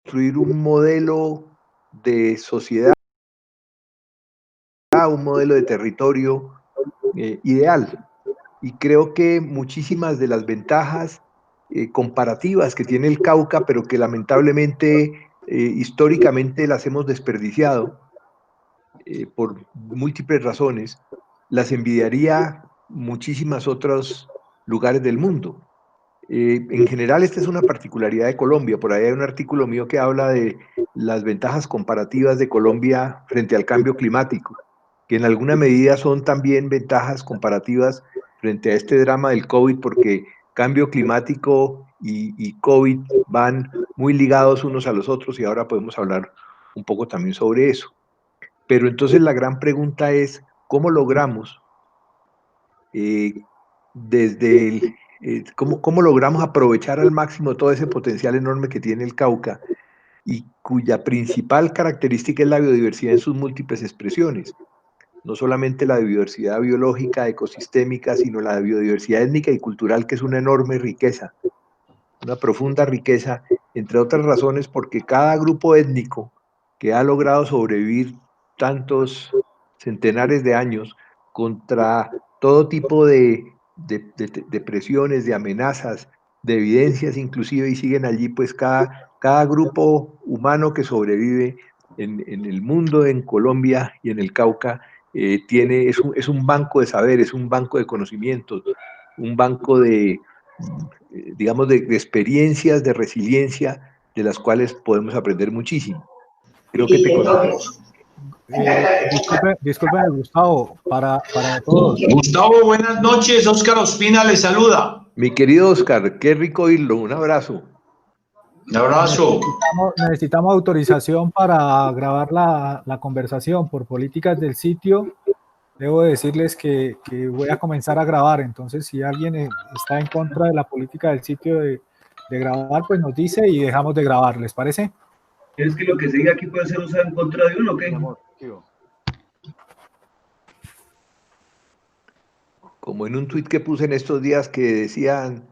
construir un modelo de sociedad, un modelo de territorio ideal. Y creo que muchísimas de las ventajas comparativas que tiene el Cauca, pero que lamentablemente históricamente las hemos desperdiciado por múltiples razones, las envidiaría muchísimas otros lugares del mundo. En general, esta es una particularidad de Colombia. Por ahí hay un artículo mío que habla de las ventajas comparativas de Colombia frente al cambio climático, que en alguna medida son también ventajas comparativas frente a este drama del COVID, porque cambio climático y COVID van muy ligados unos a los otros y ahora podemos hablar un poco también sobre eso. Pero entonces la gran pregunta es, ¿cómo logramos desde el cómo logramos aprovechar al máximo todo ese potencial enorme que tiene el Cauca y cuya principal característica es la biodiversidad en sus múltiples expresiones? No solamente la biodiversidad biológica, ecosistémica, sino la biodiversidad étnica y cultural, que es una enorme riqueza, una profunda riqueza, entre otras razones porque cada grupo étnico que ha logrado sobrevivir tantos centenares de años contra todo tipo de presiones, de amenazas, de evidencias inclusive, y siguen allí, pues cada grupo humano que sobrevive en el mundo, en Colombia y en el Cauca, es un banco de saberes, un banco de conocimientos, un banco digamos, de experiencias, de resiliencia, de las cuales podemos aprender muchísimo. Creo que te conozco. Disculpe, Gustavo, para todos. Gustavo, buenas noches. Óscar Ospina le saluda. Mi querido Óscar, qué rico oírlo. Un abrazo. Un abrazo. Necesitamos autorización para grabar la conversación por políticas del sitio. Debo decirles que voy a comenzar a grabar, entonces si alguien está en contra de la política del sitio de grabar, pues nos dice y dejamos de grabar, ¿les parece? ¿Es que lo que se diga aquí puede ser usado en contra de uno o qué? Como en un tuit que puse en estos días que decían,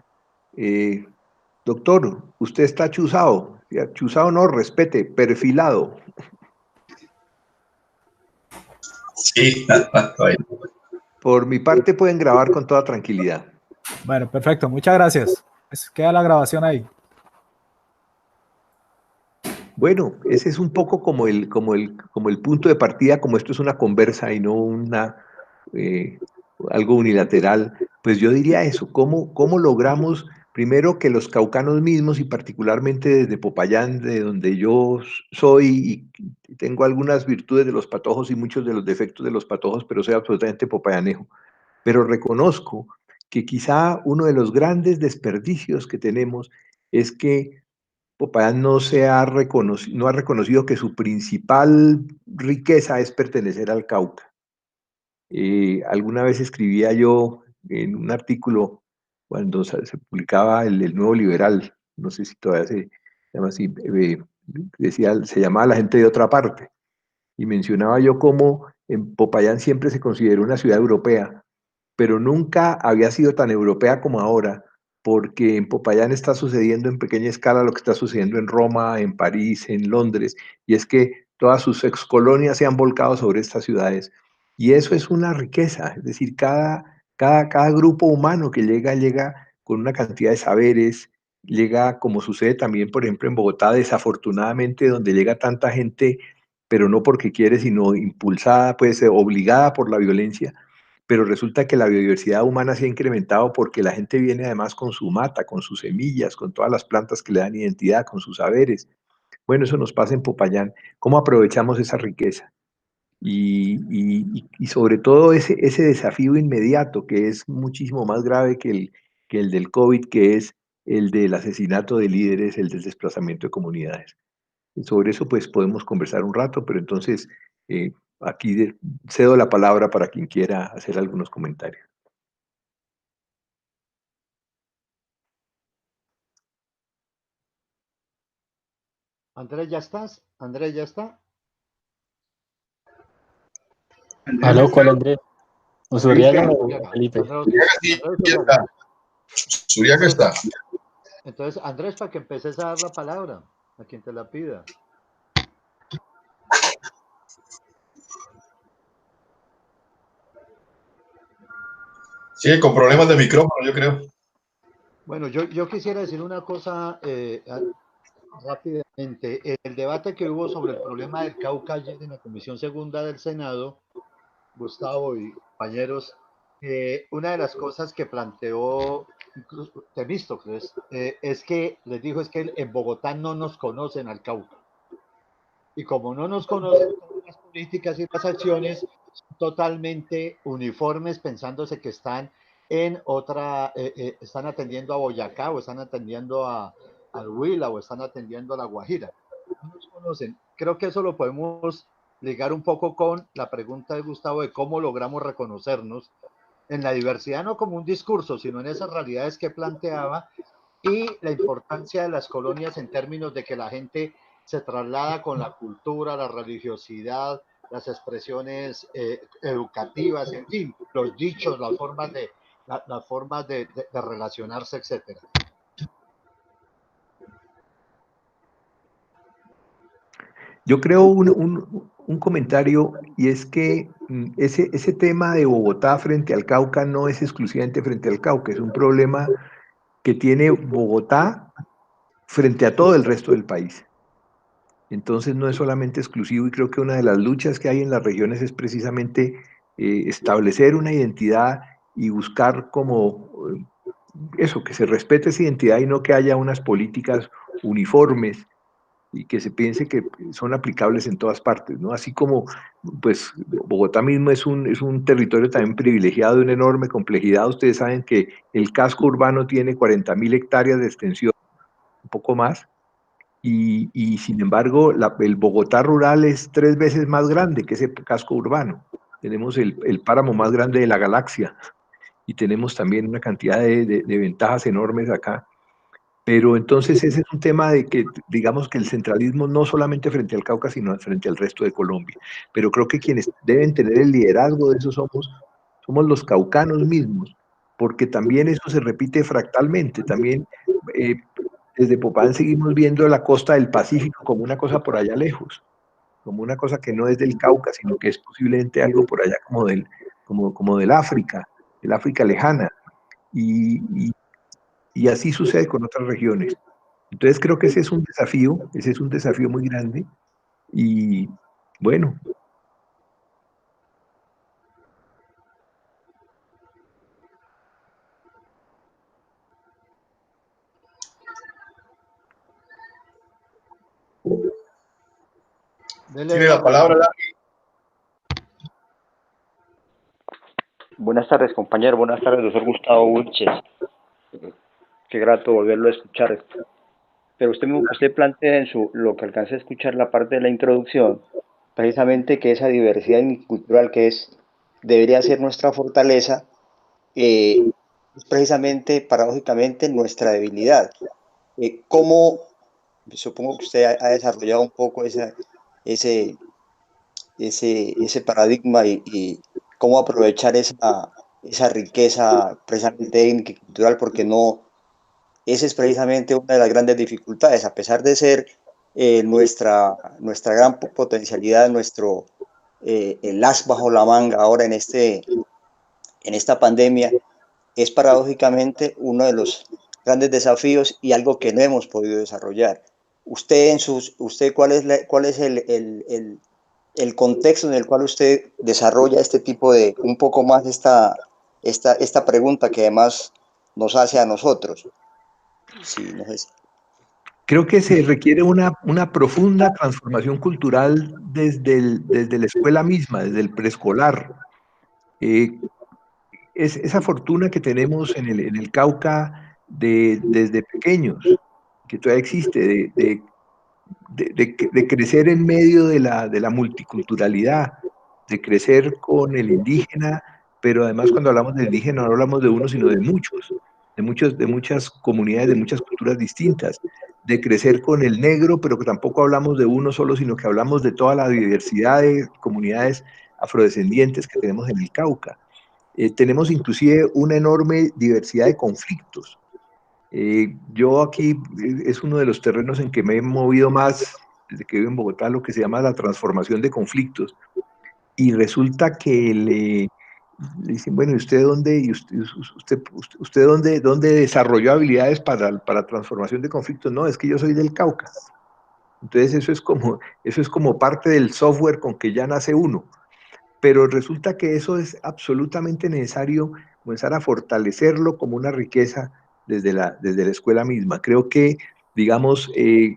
doctor, usted está chuzado. Chuzado no, respete, perfilado. Sí. Por mi parte pueden grabar con toda tranquilidad. Bueno, perfecto, muchas gracias. Pues queda la grabación ahí. Bueno, ese es un poco como el punto de partida, como esto es una conversa y no algo unilateral, pues yo diría eso, ¿cómo logramos primero que los caucanos mismos y particularmente desde Popayán, de donde yo soy y tengo algunas virtudes de los patojos y muchos de los defectos de los patojos, pero soy absolutamente popayanejo, pero reconozco que quizá uno de los grandes desperdicios que tenemos es que Popayán no ha reconocido que su principal riqueza es pertenecer al Cauca. Alguna vez escribía yo en un artículo cuando se publicaba el Nuevo Liberal, no sé si todavía se llama así, se llamaba La gente de otra parte, y mencionaba yo cómo en Popayán siempre se consideró una ciudad europea, pero nunca había sido tan europea como ahora, porque en Popayán está sucediendo en pequeña escala lo que está sucediendo en Roma, en París, en Londres, y es que todas sus excolonias se han volcado sobre estas ciudades. Y eso es una riqueza, es decir, cada grupo humano que llega con una cantidad de saberes, llega como sucede también, por ejemplo, en Bogotá, desafortunadamente, donde llega tanta gente, pero no porque quiere, sino impulsada, pues obligada por la violencia, pero resulta que la biodiversidad humana se ha incrementado porque la gente viene además con su mata, con sus semillas, con todas las plantas que le dan identidad, con sus saberes. Bueno, eso nos pasa en Popayán. ¿Cómo aprovechamos esa riqueza? Y sobre todo ese desafío inmediato que es muchísimo más grave que el del COVID, que es el del asesinato de líderes, el del desplazamiento de comunidades. Sobre eso pues podemos conversar un rato, pero entonces eh, aquí cedo la palabra para quien quiera hacer algunos comentarios. Andrés, ¿ya estás? Andrés, ¿ya está? ¿Aló? ¿Cuál Andrés? ¿Usuriaga o Felipe? Suriaga está. Entonces, Andrés, para que empeces a dar la palabra. a quien te la pida. Sí, con problemas de micrófono, yo creo. Bueno, yo quisiera decir una cosa rápidamente. El debate que hubo sobre el problema del Cauca ayer en la Comisión Segunda del Senado, Gustavo y compañeros, una de las cosas que planteó incluso Temístocles es que, les dijo, es que en Bogotá no nos conocen al Cauca. Y como no nos conocen, todas las políticas y las acciones son totalmente uniformes, pensándose que están en otra, están atendiendo a Boyacá o están atendiendo al Huila o están atendiendo a La Guajira. No nos conocen. Creo que eso lo podemos ligar un poco con la pregunta de Gustavo de cómo logramos reconocernos en la diversidad, no como un discurso, sino en esas realidades que planteaba y la importancia de las colonias en términos de que la gente se traslada con la cultura, la religiosidad, las expresiones educativas, en fin, los dichos, las formas de relacionarse, etcétera. Yo creo un comentario, y es que ese tema de Bogotá frente al Cauca no es exclusivamente frente al Cauca, es un problema que tiene Bogotá frente a todo el resto del país. Entonces no es solamente exclusivo, y creo que una de las luchas que hay en las regiones es precisamente establecer una identidad y buscar como eso, que se respete esa identidad y no que haya unas políticas uniformes y que se piense que son aplicables en todas partes, ¿no? Así como, pues, Bogotá mismo es un territorio también privilegiado de una enorme complejidad. Ustedes saben que el casco urbano tiene 40.000 hectáreas de extensión, un poco más, y sin embargo, el Bogotá rural es 3 veces más grande que ese casco urbano. Tenemos el páramo más grande de la galaxia y tenemos también una cantidad de ventajas enormes acá. Pero entonces ese es un tema de que, digamos que el centralismo no solamente frente al Cauca, sino frente al resto de Colombia. Pero creo que quienes deben tener el liderazgo de eso somos los caucanos mismos, porque también eso se repite fractalmente. También eh, desde Popán seguimos viendo la costa del Pacífico como una cosa por allá lejos, como una cosa que no es del Cauca, sino que es posiblemente algo por allá como del África, el África lejana. Y, y y así sucede con otras regiones. Entonces creo que ese es un desafío muy grande y bueno, Tiene la palabra. Buenas tardes, compañero. Buenas tardes, doctor Gustavo Wilches. Qué grato volverlo a escuchar. Pero usted plantea lo que alcancé a escuchar la parte de la introducción, precisamente que esa diversidad cultural debería ser nuestra fortaleza, es precisamente, paradójicamente, nuestra debilidad. ¿Cómo, supongo que usted ha desarrollado un poco ese paradigma y cómo aprovechar esa riqueza precisamente étnica y cultural, porque no, esa es precisamente una de las grandes dificultades, a pesar de ser nuestra gran potencialidad, el as bajo la manga ahora en esta pandemia, es paradójicamente uno de los grandes desafíos y algo que no hemos podido desarrollar. Usted, ¿cuál es el contexto en el cual usted desarrolla este tipo de, un poco más esta pregunta que además nos hace a nosotros? Sí, no sé. creo que se requiere una profunda transformación cultural desde la escuela misma, desde el preescolar. Es esa fortuna que tenemos en el Cauca desde pequeños, que todavía existe, de crecer en medio de la multiculturalidad, de crecer con el indígena, pero además cuando hablamos del indígena no hablamos de uno, sino de muchas comunidades, de muchas culturas distintas, de crecer con el negro, pero que tampoco hablamos de uno solo, sino que hablamos de toda la diversidad de comunidades afrodescendientes que tenemos en el Cauca. Tenemos inclusive una enorme diversidad de conflictos Yo aquí es uno de los terrenos en que me he movido más desde que vivo en Bogotá, lo que se llama la transformación de conflictos. Y resulta que le dicen, bueno, ¿y usted dónde, usted dónde desarrolló habilidades para transformación de conflictos? No, es que yo soy del Cauca. Entonces eso es como parte del software con que ya nace uno. Pero resulta que eso es absolutamente necesario comenzar a fortalecerlo como una riqueza desde la escuela misma. Creo que, digamos,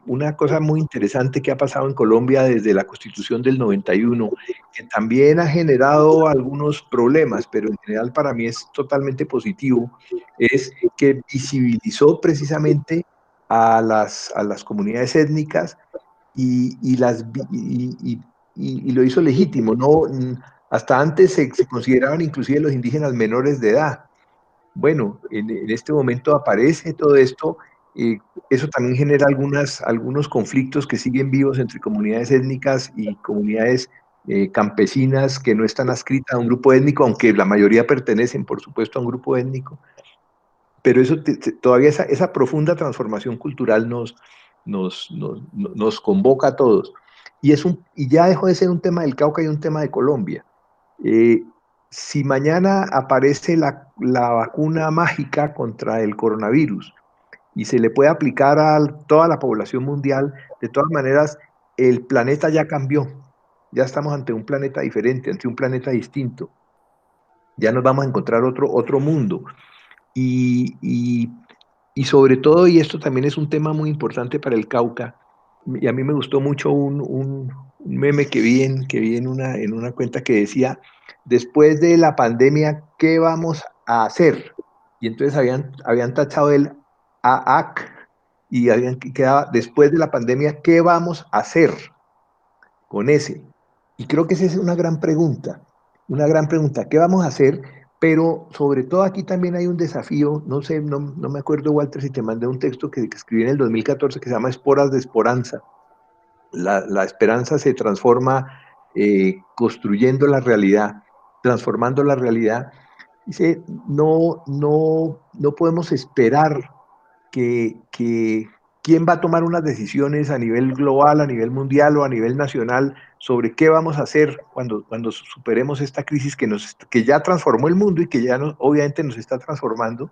una cosa muy interesante que ha pasado en Colombia desde la Constitución del 91, que también ha generado algunos problemas, pero en general para mí es totalmente positivo, es que visibilizó precisamente a las comunidades étnicas y lo hizo legítimo. No, hasta antes se consideraban inclusive los indígenas menores de edad. Bueno, en este momento aparece todo esto. Eso también genera algunos conflictos que siguen vivos entre comunidades étnicas y comunidades campesinas que no están adscritas a un grupo étnico, aunque la mayoría pertenecen, por supuesto, a un grupo étnico. Pero eso todavía esa profunda transformación cultural nos convoca a todos. Y ya dejó de ser un tema del Cauca y un tema de Colombia. Eh, si mañana aparece la vacuna mágica contra el coronavirus y se le puede aplicar a toda la población mundial, de todas maneras, el planeta ya cambió. Ya estamos ante un planeta diferente, ante un planeta distinto. Ya nos vamos a encontrar otro mundo. Y, y, y sobre todo, y esto también es un tema muy importante para el Cauca, y a mí me gustó mucho un meme que vi en una cuenta que decía, después de la pandemia, ¿qué vamos a hacer? Y entonces habían tachado el AAC y habían quedado, después de la pandemia, ¿qué vamos a hacer con ese? Y creo que esa es una gran pregunta, ¿qué vamos a hacer? Pero sobre todo aquí también hay un desafío, no sé, no me acuerdo, Walter, si te mandé un texto que escribí en el 2014 que se llama Esporas de Esperanza. La esperanza se transforma construyendo la realidad, transformando la realidad. Dice, no podemos esperar que quién va a tomar unas decisiones a nivel global, a nivel mundial o a nivel nacional sobre qué vamos a hacer cuando superemos esta crisis que ya transformó el mundo y que ya obviamente nos está transformando,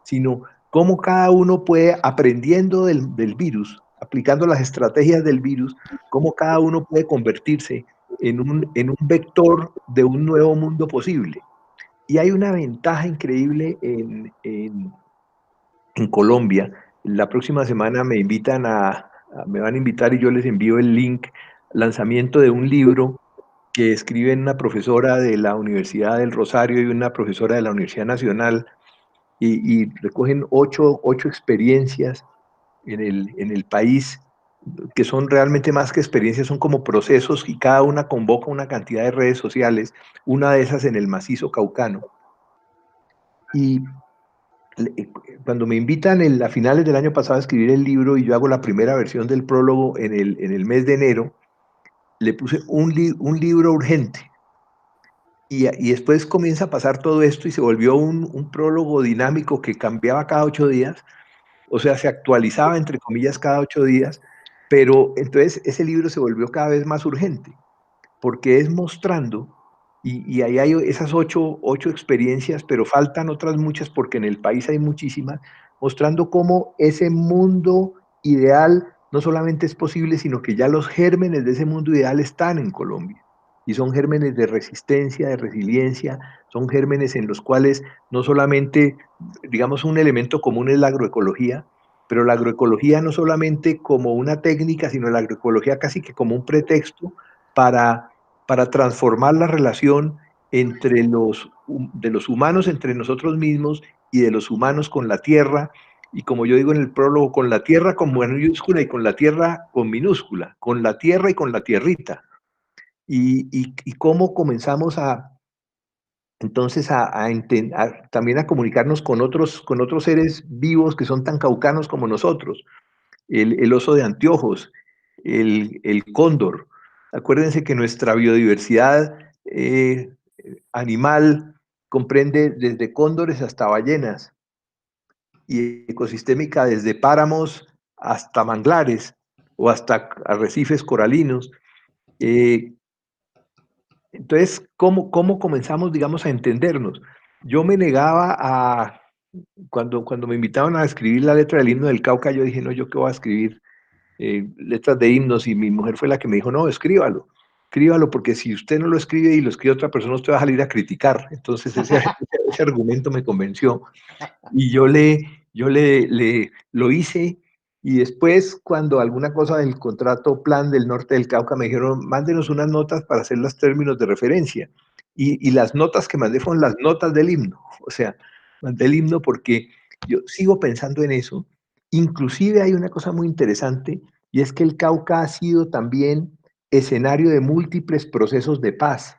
sino cómo cada uno puede, aprendiendo del virus, aplicando las estrategias del virus, cómo cada uno puede convertirse en un vector de un nuevo mundo posible. Y hay una ventaja increíble en Colombia. La próxima semana me van a invitar y yo les envío el link, lanzamiento de un libro que escriben una profesora de la Universidad del Rosario y una profesora de la Universidad Nacional y recogen ocho experiencias en el país que son realmente más que experiencias, son como procesos y cada una convoca una cantidad de redes sociales, una de esas en el macizo caucano. Y cuando me invitan a finales del año pasado a escribir el libro y yo hago la primera versión del prólogo en el mes de enero, le puse un libro urgente. Y después comienza a pasar todo esto y se volvió un prólogo dinámico que cambiaba cada 8 días, o sea, se actualizaba entre comillas cada 8 días, pero entonces ese libro se volvió cada vez más urgente porque es mostrando, y ahí hay esas ocho experiencias, pero faltan otras muchas porque en el país hay muchísimas, mostrando cómo ese mundo ideal no solamente es posible, sino que ya los gérmenes de ese mundo ideal están en Colombia. Y son gérmenes de resistencia, de resiliencia, son gérmenes en los cuales no solamente, digamos, un elemento común es la agroecología, pero la agroecología no solamente como una técnica, sino la agroecología casi que como un pretexto para, para transformar la relación de los humanos entre nosotros mismos y de los humanos con la tierra, y como yo digo en el prólogo, con la tierra con mayúscula y con la tierra con minúscula, con la tierra y con la tierrita. Y cómo comenzamos entonces también a comunicarnos con otros seres vivos que son tan caucanos como nosotros, el oso de anteojos, el cóndor. Acuérdense que nuestra biodiversidad animal comprende desde cóndores hasta ballenas. y ecosistémica desde páramos hasta manglares o hasta arrecifes coralinos. Entonces, ¿cómo comenzamos, digamos, a entendernos? Yo me negaba a, cuando me invitaban a escribir la letra del himno del Cauca, yo dije, no, ¿yo qué voy a escribir? Letras de himnos, y mi mujer fue la que me dijo, no, escríbalo, porque si usted no lo escribe y lo escribe otra persona, usted va a salir a criticar. Entonces ese argumento me convenció. Y lo hice, y después, cuando alguna cosa del contrato plan del norte del Cauca, me dijeron, mándenos unas notas para hacer los términos de referencia. Y las notas que mandé fueron las notas del himno. O sea, mandé el himno porque yo sigo pensando en eso. Inclusive hay una cosa muy interesante, y es que el Cauca ha sido también escenario de múltiples procesos de paz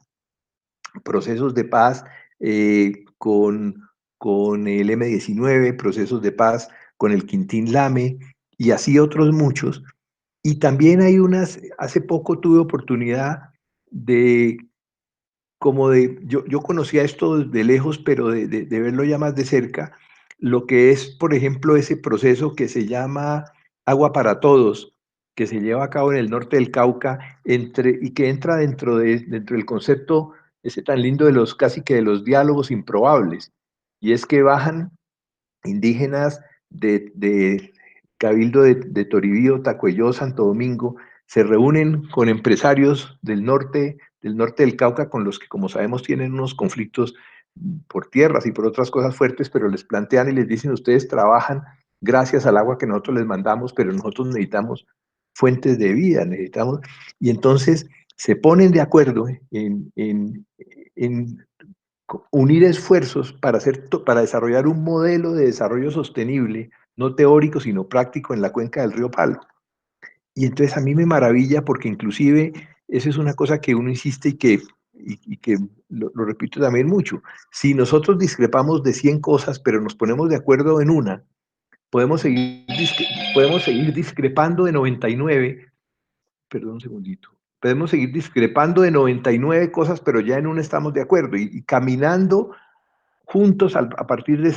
con el M-19, procesos de paz con el Quintín Lame y así otros muchos. Y también hay hace poco tuve oportunidad de, yo conocía esto de lejos, pero de verlo ya más de cerca, lo que es, por ejemplo, ese proceso que se llama Agua para Todos, que se lleva a cabo en el norte del Cauca, y que entra dentro del concepto ese tan lindo de casi que de los diálogos improbables, y es que bajan indígenas de Cabildo de Toribío, Tacuelló, Santo Domingo, se reúnen con empresarios del norte del Cauca, con los que, como sabemos, tienen unos conflictos por tierras y por otras cosas fuertes, pero les plantean y les dicen, ustedes trabajan gracias al agua que nosotros les mandamos, pero nosotros necesitamos fuentes de vida, y entonces se ponen de acuerdo en unir esfuerzos para desarrollar un modelo de desarrollo sostenible, no teórico, sino práctico, en la cuenca del río Palo. Y entonces a mí me maravilla, porque inclusive eso es una cosa que uno insiste y que lo repito también mucho. Si nosotros discrepamos de 100 cosas, pero nos ponemos de acuerdo en una, podemos seguir discrepando de 99. Perdón un segundito. Podemos seguir discrepando de 99 cosas, pero ya en una estamos de acuerdo, y caminando juntos a partir de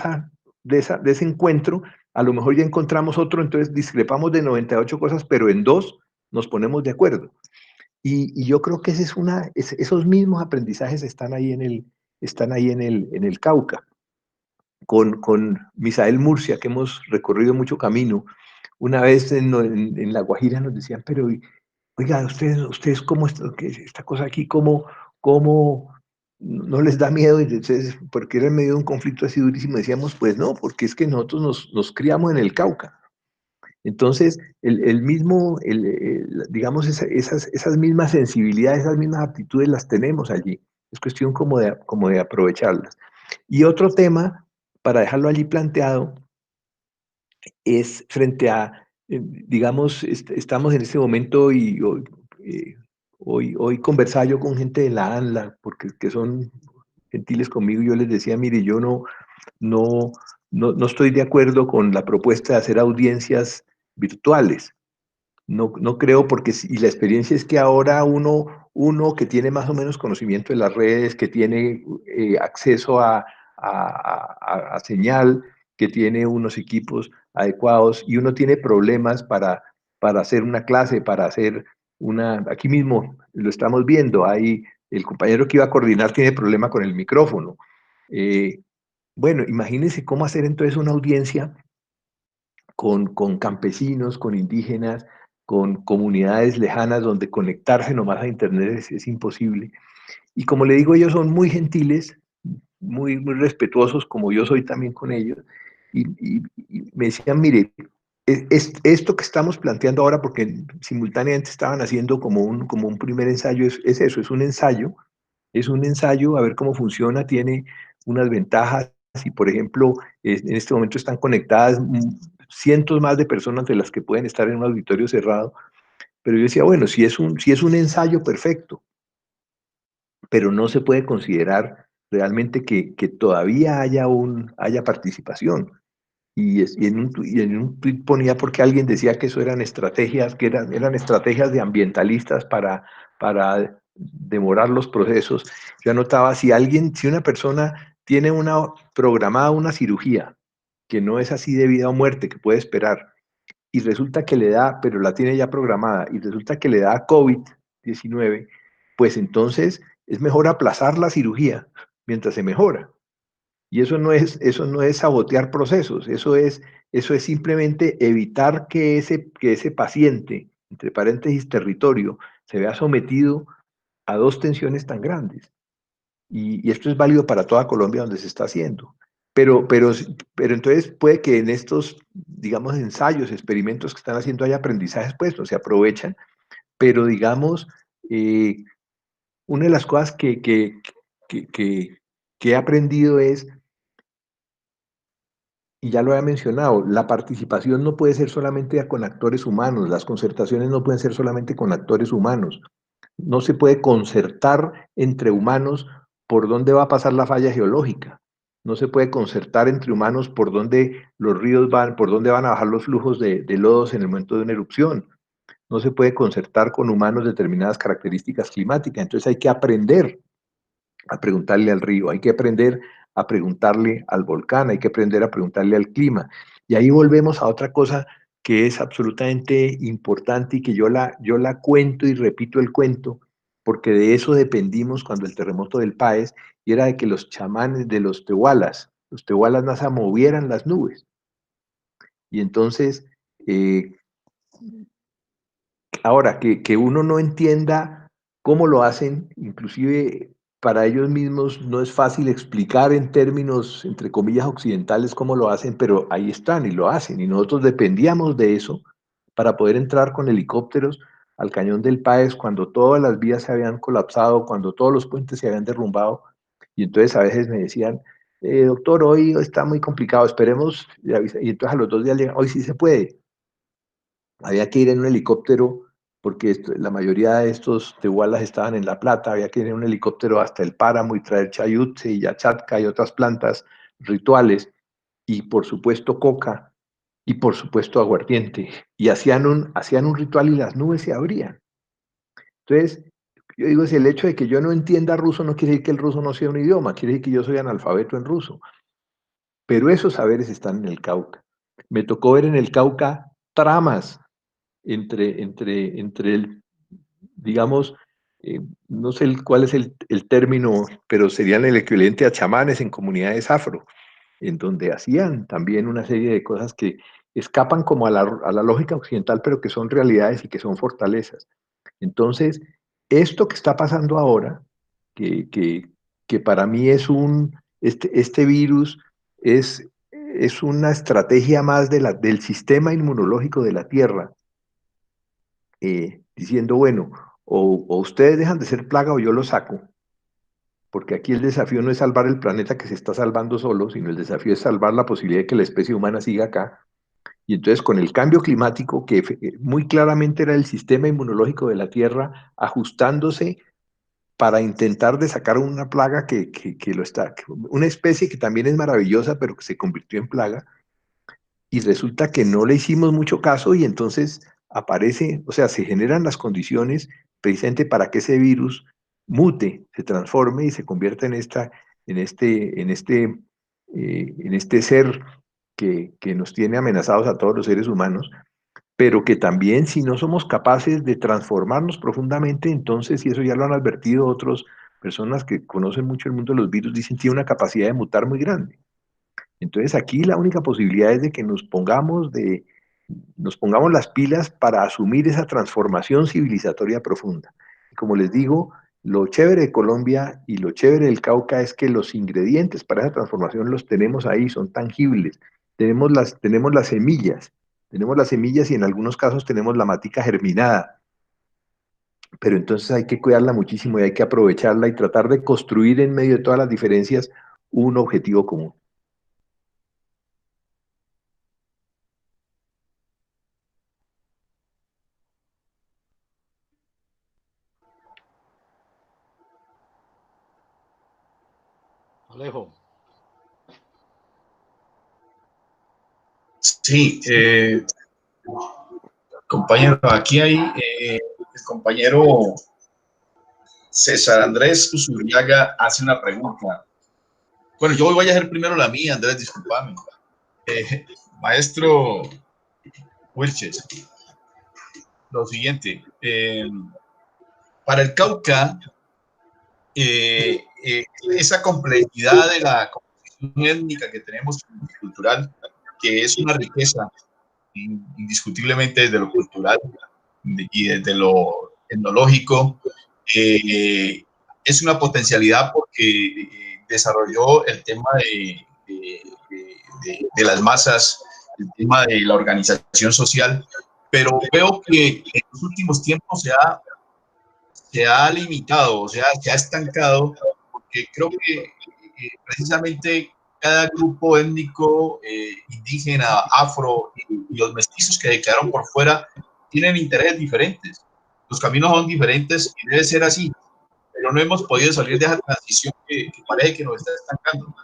ese encuentro, a lo mejor ya encontramos otro, entonces discrepamos de 98 cosas, pero en dos nos ponemos de acuerdo. Y yo creo que esos mismos aprendizajes están ahí en el Cauca. Con Misael Murcia, que hemos recorrido mucho camino, una vez en La Guajira nos decían, pero oiga, ustedes ¿cómo esta cosa aquí, cómo no les da miedo? Y entonces, porque era en medio de un conflicto así durísimo, decíamos, pues no, porque es que nosotros nos criamos en el Cauca. Entonces, digamos, esas mismas sensibilidades, esas mismas aptitudes las tenemos allí. Es cuestión como de aprovecharlas. Y otro tema, para dejarlo allí planteado, es frente a, digamos, estamos en este momento, y hoy conversaba yo con gente de la ANLA, porque que son gentiles conmigo, y yo les decía, mire, yo no, no estoy de acuerdo con la propuesta de hacer audiencias virtuales. No creo, porque y la experiencia es que ahora uno que tiene más o menos conocimiento de las redes, que tiene acceso a señal, que tiene unos equipos adecuados, y uno tiene problemas para hacer una clase, para hacer aquí mismo lo estamos viendo, el compañero que iba a coordinar tiene problema con el micrófono. Bueno, imagínense cómo hacer entonces una audiencia con campesinos, con indígenas, con comunidades lejanas, donde conectarse nomás a Internet es imposible. Y como le digo, ellos son muy gentiles, muy respetuosos, como yo soy también con ellos, y me decían, mire, esto que estamos planteando ahora, porque simultáneamente estaban haciendo como un primer ensayo, es eso, es un ensayo a ver cómo funciona, tiene unas ventajas, y por ejemplo, en este momento están conectadas cientos más de personas de las que pueden estar en un auditorio cerrado, pero yo decía, bueno, si es un ensayo, perfecto, pero no se puede considerar realmente que todavía haya participación. Y en un tuit ponía, porque alguien decía que eso eran estrategias, eran estrategias de ambientalistas para demorar los procesos. Yo anotaba, si una persona tiene programada una cirugía, que no es así de vida o muerte, que puede esperar, y resulta que le da, pero la tiene ya programada, y resulta que le da COVID-19, pues entonces es mejor aplazar la cirugía mientras se mejora. Y eso no es sabotear procesos, eso es simplemente evitar que ese paciente, entre paréntesis territorio, se vea sometido a dos tensiones tan grandes. Y esto es válido para toda Colombia donde se está haciendo. Pero entonces puede que en estos, digamos, ensayos, experimentos que están haciendo hay aprendizajes, pues no se aprovechan, pero digamos, una de las cosas que he aprendido es, y ya lo había mencionado, la participación no puede ser solamente con actores humanos, las concertaciones no pueden ser solamente con actores humanos. No se puede concertar entre humanos por dónde va a pasar la falla geológica. No se puede concertar entre humanos por dónde los ríos van, por dónde van a bajar los flujos de lodos en el momento de una erupción. No se puede concertar con humanos determinadas características climáticas. Entonces hay que aprender a preguntarle al río, hay que aprender a preguntarle al volcán, hay que aprender a preguntarle al clima. Y ahí volvemos a otra cosa que es absolutamente importante y que yo la cuento y repito el cuento, porque de eso dependimos cuando el terremoto del Páez, y era de que los chamanes de los tehualas NASA movieran las nubes. Y entonces, ahora, que uno no entienda cómo lo hacen, inclusive para ellos mismos no es fácil explicar en términos, entre comillas, occidentales cómo lo hacen, pero ahí están y lo hacen. Y nosotros dependíamos de eso para poder entrar con helicópteros al Cañón del Páez cuando todas las vías se habían colapsado, cuando todos los puentes se habían derrumbado. Y entonces a veces me decían, doctor, hoy está muy complicado, esperemos. Y entonces a los 2 días llegan, hoy sí se puede. Había que ir en un helicóptero, porque la mayoría de estos tehualas estaban en La Plata, había que ir en un helicóptero hasta el páramo y traer chayutse y yachatka y otras plantas rituales, y por supuesto coca, y por supuesto aguardiente, y hacían un ritual y las nubes se abrían. Entonces, yo digo, si el hecho de que yo no entienda ruso no quiere decir que el ruso no sea un idioma, quiere decir que yo soy analfabeto en ruso, pero esos saberes están en el Cauca. Me tocó ver en el Cauca tramas entre el, digamos, no sé cuál es el término, pero serían el equivalente a chamanes en comunidades afro, en donde hacían también una serie de cosas que escapan como a la lógica occidental, pero que son realidades y que son fortalezas. Entonces, esto que está pasando ahora, que, que, que para mí este virus es una estrategia más del sistema inmunológico de la Tierra, diciendo, bueno, o ustedes dejan de ser plaga o yo lo saco, porque aquí el desafío no es salvar el planeta que se está salvando solo, sino el desafío es salvar la posibilidad de que la especie humana siga acá. Y entonces con el cambio climático, que muy claramente era el sistema inmunológico de la Tierra ajustándose para intentar de sacar una plaga que lo está, una especie que también es maravillosa, pero que se convirtió en plaga, y resulta que no le hicimos mucho caso y entonces aparece, o sea, se generan las condiciones precisamente para que ese virus mute, se transforme y se convierta en este ser que nos tiene amenazados a todos los seres humanos, pero que también si no somos capaces de transformarnos profundamente, entonces, y eso ya lo han advertido otras personas que conocen mucho el mundo de los virus, dicen que tiene una capacidad de mutar muy grande. Entonces aquí la única posibilidad es de que nos pongamos las pilas para asumir esa transformación civilizatoria profunda. Y como les digo, lo chévere de Colombia y lo chévere del Cauca es que los ingredientes para esa transformación los tenemos ahí, son tangibles. Tenemos las semillas y en algunos casos tenemos la matica germinada. Pero entonces hay que cuidarla muchísimo y hay que aprovecharla y tratar de construir en medio de todas las diferencias un objetivo común. Alejo. Sí, compañero, aquí hay el compañero César Andrés Usuriaga hace una pregunta. Bueno, yo voy a hacer primero la mía, Andrés, discúlpame. Maestro Wilches, lo siguiente, para el Cauca, esa complejidad de la composición étnica que tenemos cultural, que es una riqueza indiscutiblemente desde lo cultural y desde lo etnológico, es una potencialidad porque desarrolló el tema de las masas, el tema de la organización social, pero veo que en los últimos tiempos se ha limitado, o sea, se ha estancado, porque creo que precisamente cada grupo étnico, indígena, afro y los mestizos que quedaron por fuera tienen intereses diferentes. Los caminos son diferentes y debe ser así, pero no hemos podido salir de esa transición que parece que nos está estancando.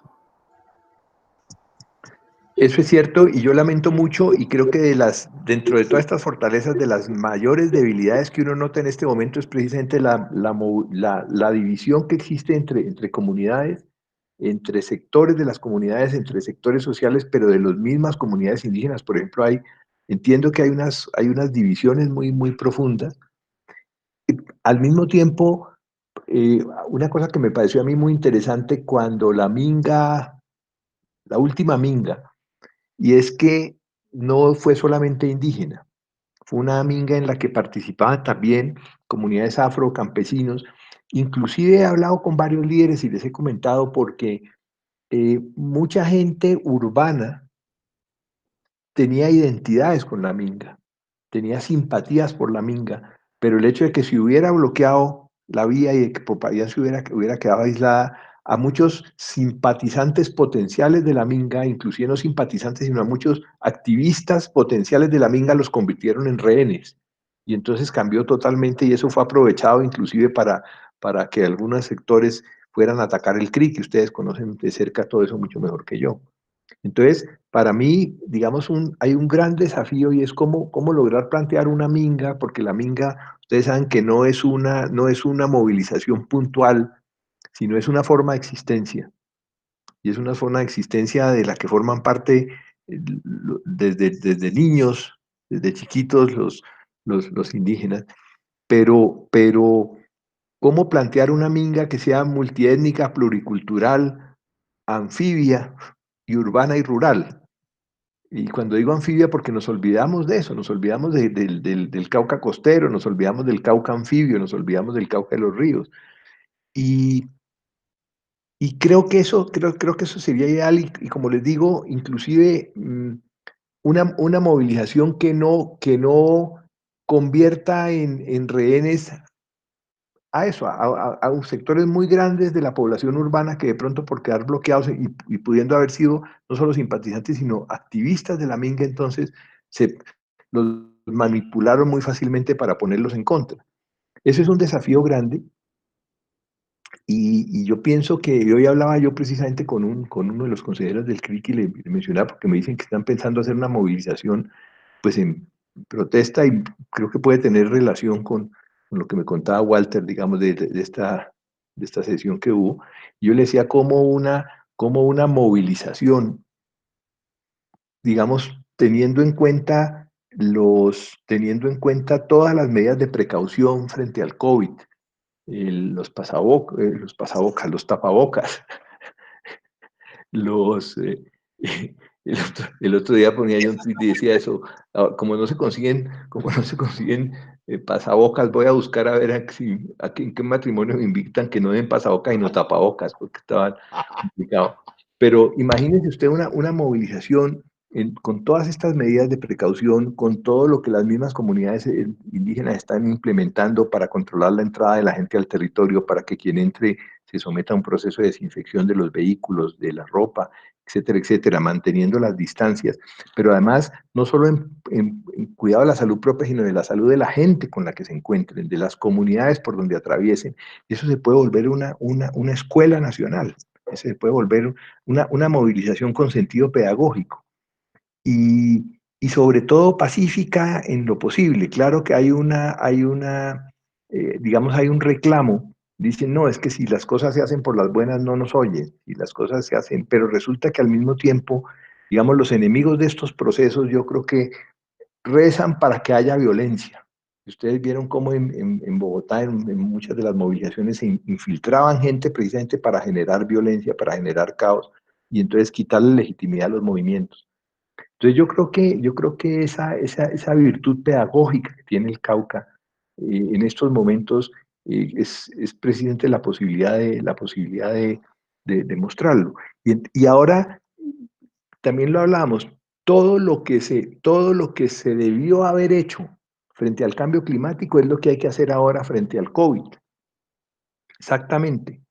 Eso es cierto y yo lamento mucho y creo que dentro de todas estas fortalezas, de las mayores debilidades que uno nota en este momento es precisamente la división que existe entre comunidades, entre sectores de las comunidades, entre sectores sociales, pero de las mismas comunidades indígenas. Por ejemplo, entiendo que hay unas divisiones muy profundas. Y al mismo tiempo, una cosa que me pareció a mí muy interesante cuando la última minga, y es que no fue solamente indígena, fue una minga en la que participaban también comunidades afro, campesinos. Inclusive he hablado con varios líderes y les he comentado porque mucha gente urbana tenía identidades con la minga, tenía simpatías por la minga, pero el hecho de que se hubiera bloqueado la vía y de que Popayán hubiera quedado aislada, a muchos simpatizantes potenciales de la minga, inclusive no simpatizantes, sino a muchos activistas potenciales de la minga los convirtieron en rehenes. Y entonces cambió totalmente y eso fue aprovechado inclusive para que algunos sectores fueran a atacar el CRI, que ustedes conocen de cerca todo eso mucho mejor que yo. Entonces, para mí, digamos, hay un gran desafío y es cómo lograr plantear una minga, porque la minga, ustedes saben que no es una movilización puntual, sino es una forma de existencia. Y es una forma de existencia de la que forman parte desde niños, desde chiquitos, los indígenas. Pero, ¿cómo plantear una minga que sea multiétnica, pluricultural, anfibia y urbana y rural? Y cuando digo anfibia, porque nos olvidamos de eso, nos olvidamos del Cauca costero, nos olvidamos del Cauca anfibio, nos olvidamos del Cauca de los ríos. Y, y creo que eso sería ideal y como les digo, inclusive una movilización que no convierta en rehenes a eso, a sectores muy grandes de la población urbana que de pronto por quedar bloqueados y pudiendo haber sido no solo simpatizantes, sino activistas de la minga, entonces los manipularon muy fácilmente para ponerlos en contra. Ese es un desafío grande y yo pienso que hoy hablaba yo precisamente con uno de los consejeros del CRIC y le mencionaba porque me dicen que están pensando hacer una movilización pues en protesta y creo que puede tener relación con lo que me contaba Walter, digamos, de esta sesión que hubo. Yo le decía cómo una movilización, digamos, teniendo en cuenta todas las medidas de precaución frente al COVID, los tapabocas, los, el otro día ponía yo un tweet y decía eso, como no se consiguen pasabocas, voy a buscar a ver en qué matrimonio me invitan que no den pasabocas y no tapabocas, porque estaban complicados. Pero imagínense usted una movilización con todas estas medidas de precaución, con todo lo que las mismas comunidades indígenas están implementando para controlar la entrada de la gente al territorio, para que quien entre se someta a un proceso de desinfección de los vehículos, de la ropa, etcétera, etcétera, manteniendo las distancias, pero además no solo en cuidado de la salud propia, sino de la salud de la gente con la que se encuentren, de las comunidades por donde atraviesen. Eso se puede volver una escuela nacional, eso se puede volver una movilización con sentido pedagógico y sobre todo pacífica en lo posible. Claro que digamos, hay un reclamo. Dicen, no, es que si las cosas se hacen por las buenas no nos oyen, y las cosas se hacen, pero resulta que al mismo tiempo digamos, los enemigos de estos procesos, yo creo que rezan para que haya violencia. Ustedes vieron cómo en Bogotá, en muchas de las movilizaciones, se infiltraban gente precisamente para generar violencia, para generar caos, y entonces quitarle legitimidad a los movimientos. Entonces yo creo que esa virtud pedagógica que tiene el Cauca en estos momentos es precisamente la posibilidad de mostrarlo. Y ahora también lo hablamos, todo lo que se debió haber hecho frente al cambio climático es lo que hay que hacer ahora frente al COVID. Exactamente.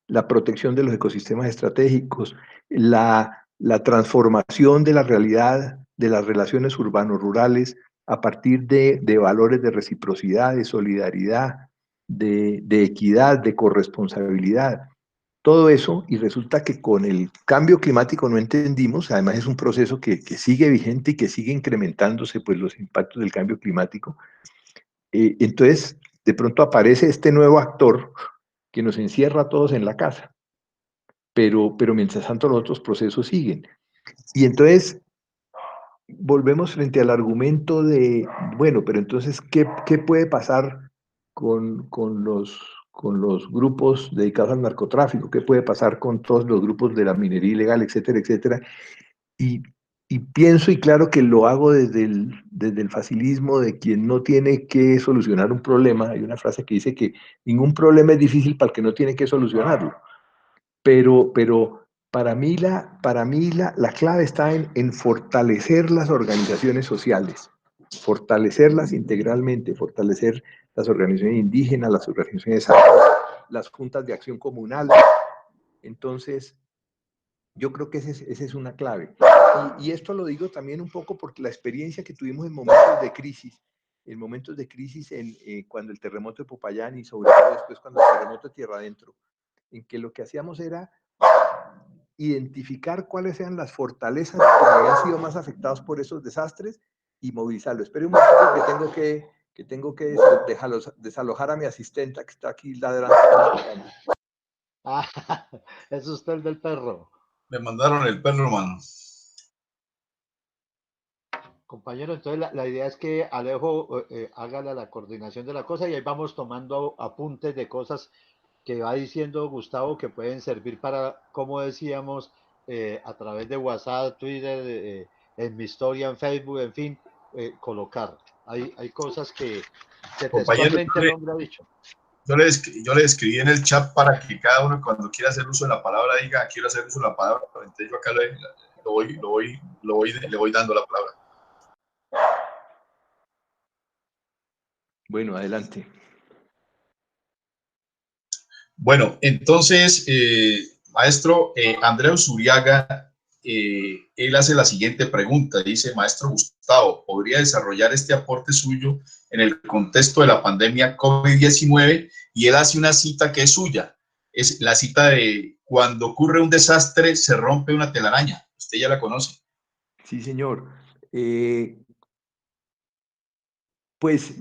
La protección de los ecosistemas estratégicos, la transformación de la realidad de las relaciones urbano-rurales a partir de valores de reciprocidad, de solidaridad, de equidad, de corresponsabilidad. Todo eso, y resulta que con el cambio climático no entendimos, además es un proceso que sigue vigente y que sigue incrementándose pues, los impactos del cambio climático. Entonces, de pronto aparece este nuevo actor que nos encierra a todos en la casa, pero mientras tanto los otros procesos siguen. Y entonces volvemos frente al argumento de, bueno, pero entonces, ¿qué puede pasar con los grupos dedicados al narcotráfico? ¿Qué puede pasar con todos los grupos de la minería ilegal, etcétera, etcétera? Y, y pienso, y claro que lo hago desde el facilismo de quien no tiene que solucionar un problema. Hay una frase que dice que ningún problema es difícil para el que no tiene que solucionarlo. Pero para mí la clave está en fortalecer las organizaciones sociales, fortalecerlas integralmente, fortalecer las organizaciones indígenas, las organizaciones agrarias, las juntas de acción comunal. Entonces, yo creo que esa es una clave. Y esto lo digo también un poco porque la experiencia que tuvimos en momentos de crisis, cuando el terremoto de Popayán y sobre todo después cuando el terremoto de Tierra Adentro, en que lo que hacíamos era identificar cuáles eran las fortalezas que habían sido más afectados por esos desastres y movilizarlo. Espere un momento que tengo que desalojar a mi asistenta que está aquí ladrando. Ah, es usted el del perro. Me mandaron el perro, mano. Compañero, entonces la idea es que Alejo haga la coordinación de la cosa y ahí vamos tomando apuntes de cosas que va diciendo Gustavo que pueden servir para, como decíamos, a través de WhatsApp, Twitter, en mi historia, en Facebook, en fin, colocar. Hay cosas que Compañero, textualmente el hombre ha dicho. yo le escribí en el chat para que cada uno cuando quiera hacer uso de la palabra diga, quiero hacer uso de la palabra. Entonces yo acá le voy dando la palabra. Bueno, adelante. Bueno, entonces, maestro Andreu Zuriaga, él hace la siguiente pregunta. Dice, maestro Gustavo, ¿podría desarrollar este aporte suyo en el contexto de la pandemia COVID-19? Y él hace una cita que es suya. Es la cita de cuando ocurre un desastre, se rompe una telaraña. Usted ya la conoce. Sí, señor. Pues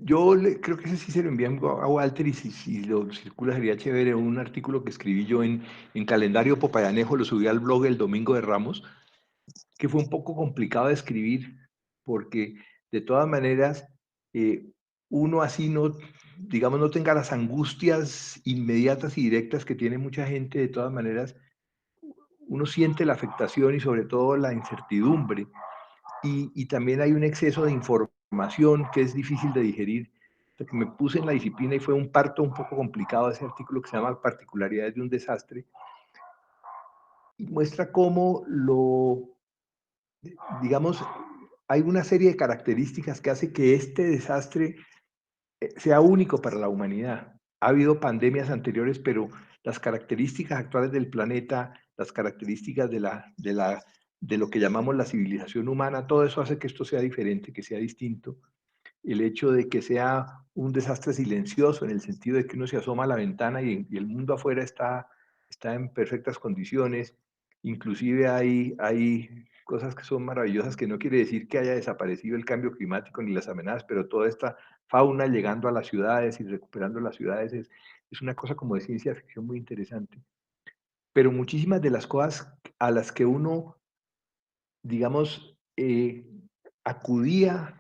yo creo que ese sí se lo envían a Walter y si lo circula sería chévere. Un artículo que escribí yo en Calendario Popayanejo, lo subí al blog el domingo de Ramos, que fue un poco complicado de escribir porque de todas maneras eh, uno así no, digamos, no tenga las angustias inmediatas y directas que tiene mucha gente, de todas maneras uno siente la afectación y sobre todo la incertidumbre. Y también hay un exceso de información que es difícil de digerir. Que me puse en la disciplina y fue un parto un poco complicado ese artículo que se llama Particularidades de un desastre. Y muestra cómo digamos, hay una serie de características que hace que este desastre sea único para la humanidad. Ha habido pandemias anteriores, pero las características actuales del planeta, las características de lo que llamamos la civilización humana, todo eso hace que esto sea diferente, que sea distinto. El hecho de que sea un desastre silencioso, en el sentido de que uno se asoma a la ventana y el mundo afuera está en perfectas condiciones. Inclusive hay cosas que son maravillosas, que no quiere decir que haya desaparecido el cambio climático ni las amenazas, pero toda esta fauna llegando a las ciudades y recuperando las ciudades es una cosa como de ciencia ficción muy interesante. Pero muchísimas de las cosas a las que uno digamos, acudía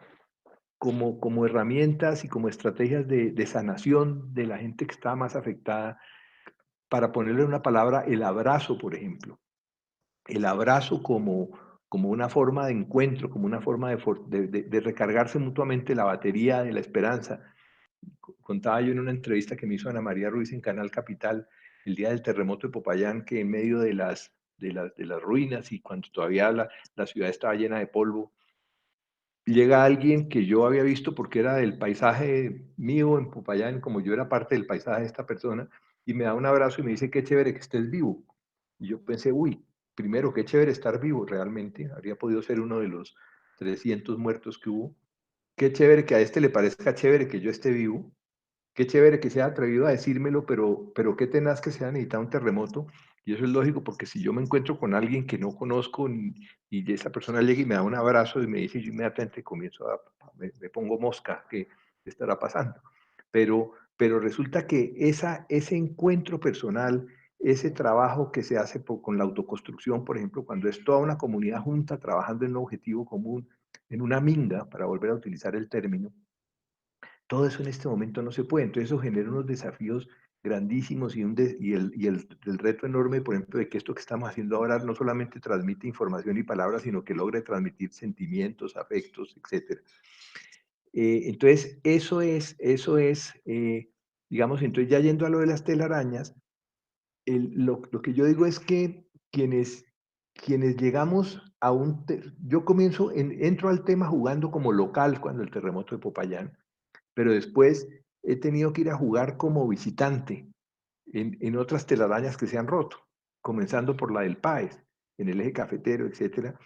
como herramientas y como estrategias de sanación de la gente que estaba más afectada, para ponerle una palabra, el abrazo, por ejemplo. El abrazo como una forma de encuentro, como una forma de recargarse mutuamente la batería de la esperanza. Contaba yo en una entrevista que me hizo Ana María Ruiz en Canal Capital el día del terremoto de Popayán, que en medio de las ruinas y cuando todavía la ciudad estaba llena de polvo, llega alguien que yo había visto porque era del paisaje mío en Popayán, como yo era parte del paisaje de esta persona, y me da un abrazo y me dice, qué chévere que estés vivo. Y yo pensé, uy, primero, qué chévere estar vivo realmente, habría podido ser uno de los 300 muertos que hubo. Qué chévere que a este le parezca chévere que yo esté vivo. Qué chévere que sea atrevido a decírmelo, pero qué tenaz que sea necesitar un terremoto. Y eso es lógico, porque si yo me encuentro con alguien que no conozco y esa persona llega y me da un abrazo y me dice, yo inmediatamente comienzo me pongo mosca, ¿qué estará pasando? Pero resulta que ese encuentro personal, ese trabajo que se hace con la autoconstrucción, por ejemplo, cuando es toda una comunidad junta trabajando en un objetivo común, en una minga, para volver a utilizar el término, todo eso en este momento no se puede. Entonces eso genera unos desafíos grandísimos y el reto enorme, por ejemplo, de que esto que estamos haciendo ahora no solamente transmite información y palabras, sino que logre transmitir sentimientos, afectos, etc. Entonces, digamos, entonces ya yendo a lo de las telarañas, lo que yo digo es que quienes llegamos a yo entro al tema jugando como local cuando el terremoto de Popayán, pero después he tenido que ir a jugar como visitante en otras telarañas que se han roto, comenzando por la del Páez, en el eje cafetero, etcétera.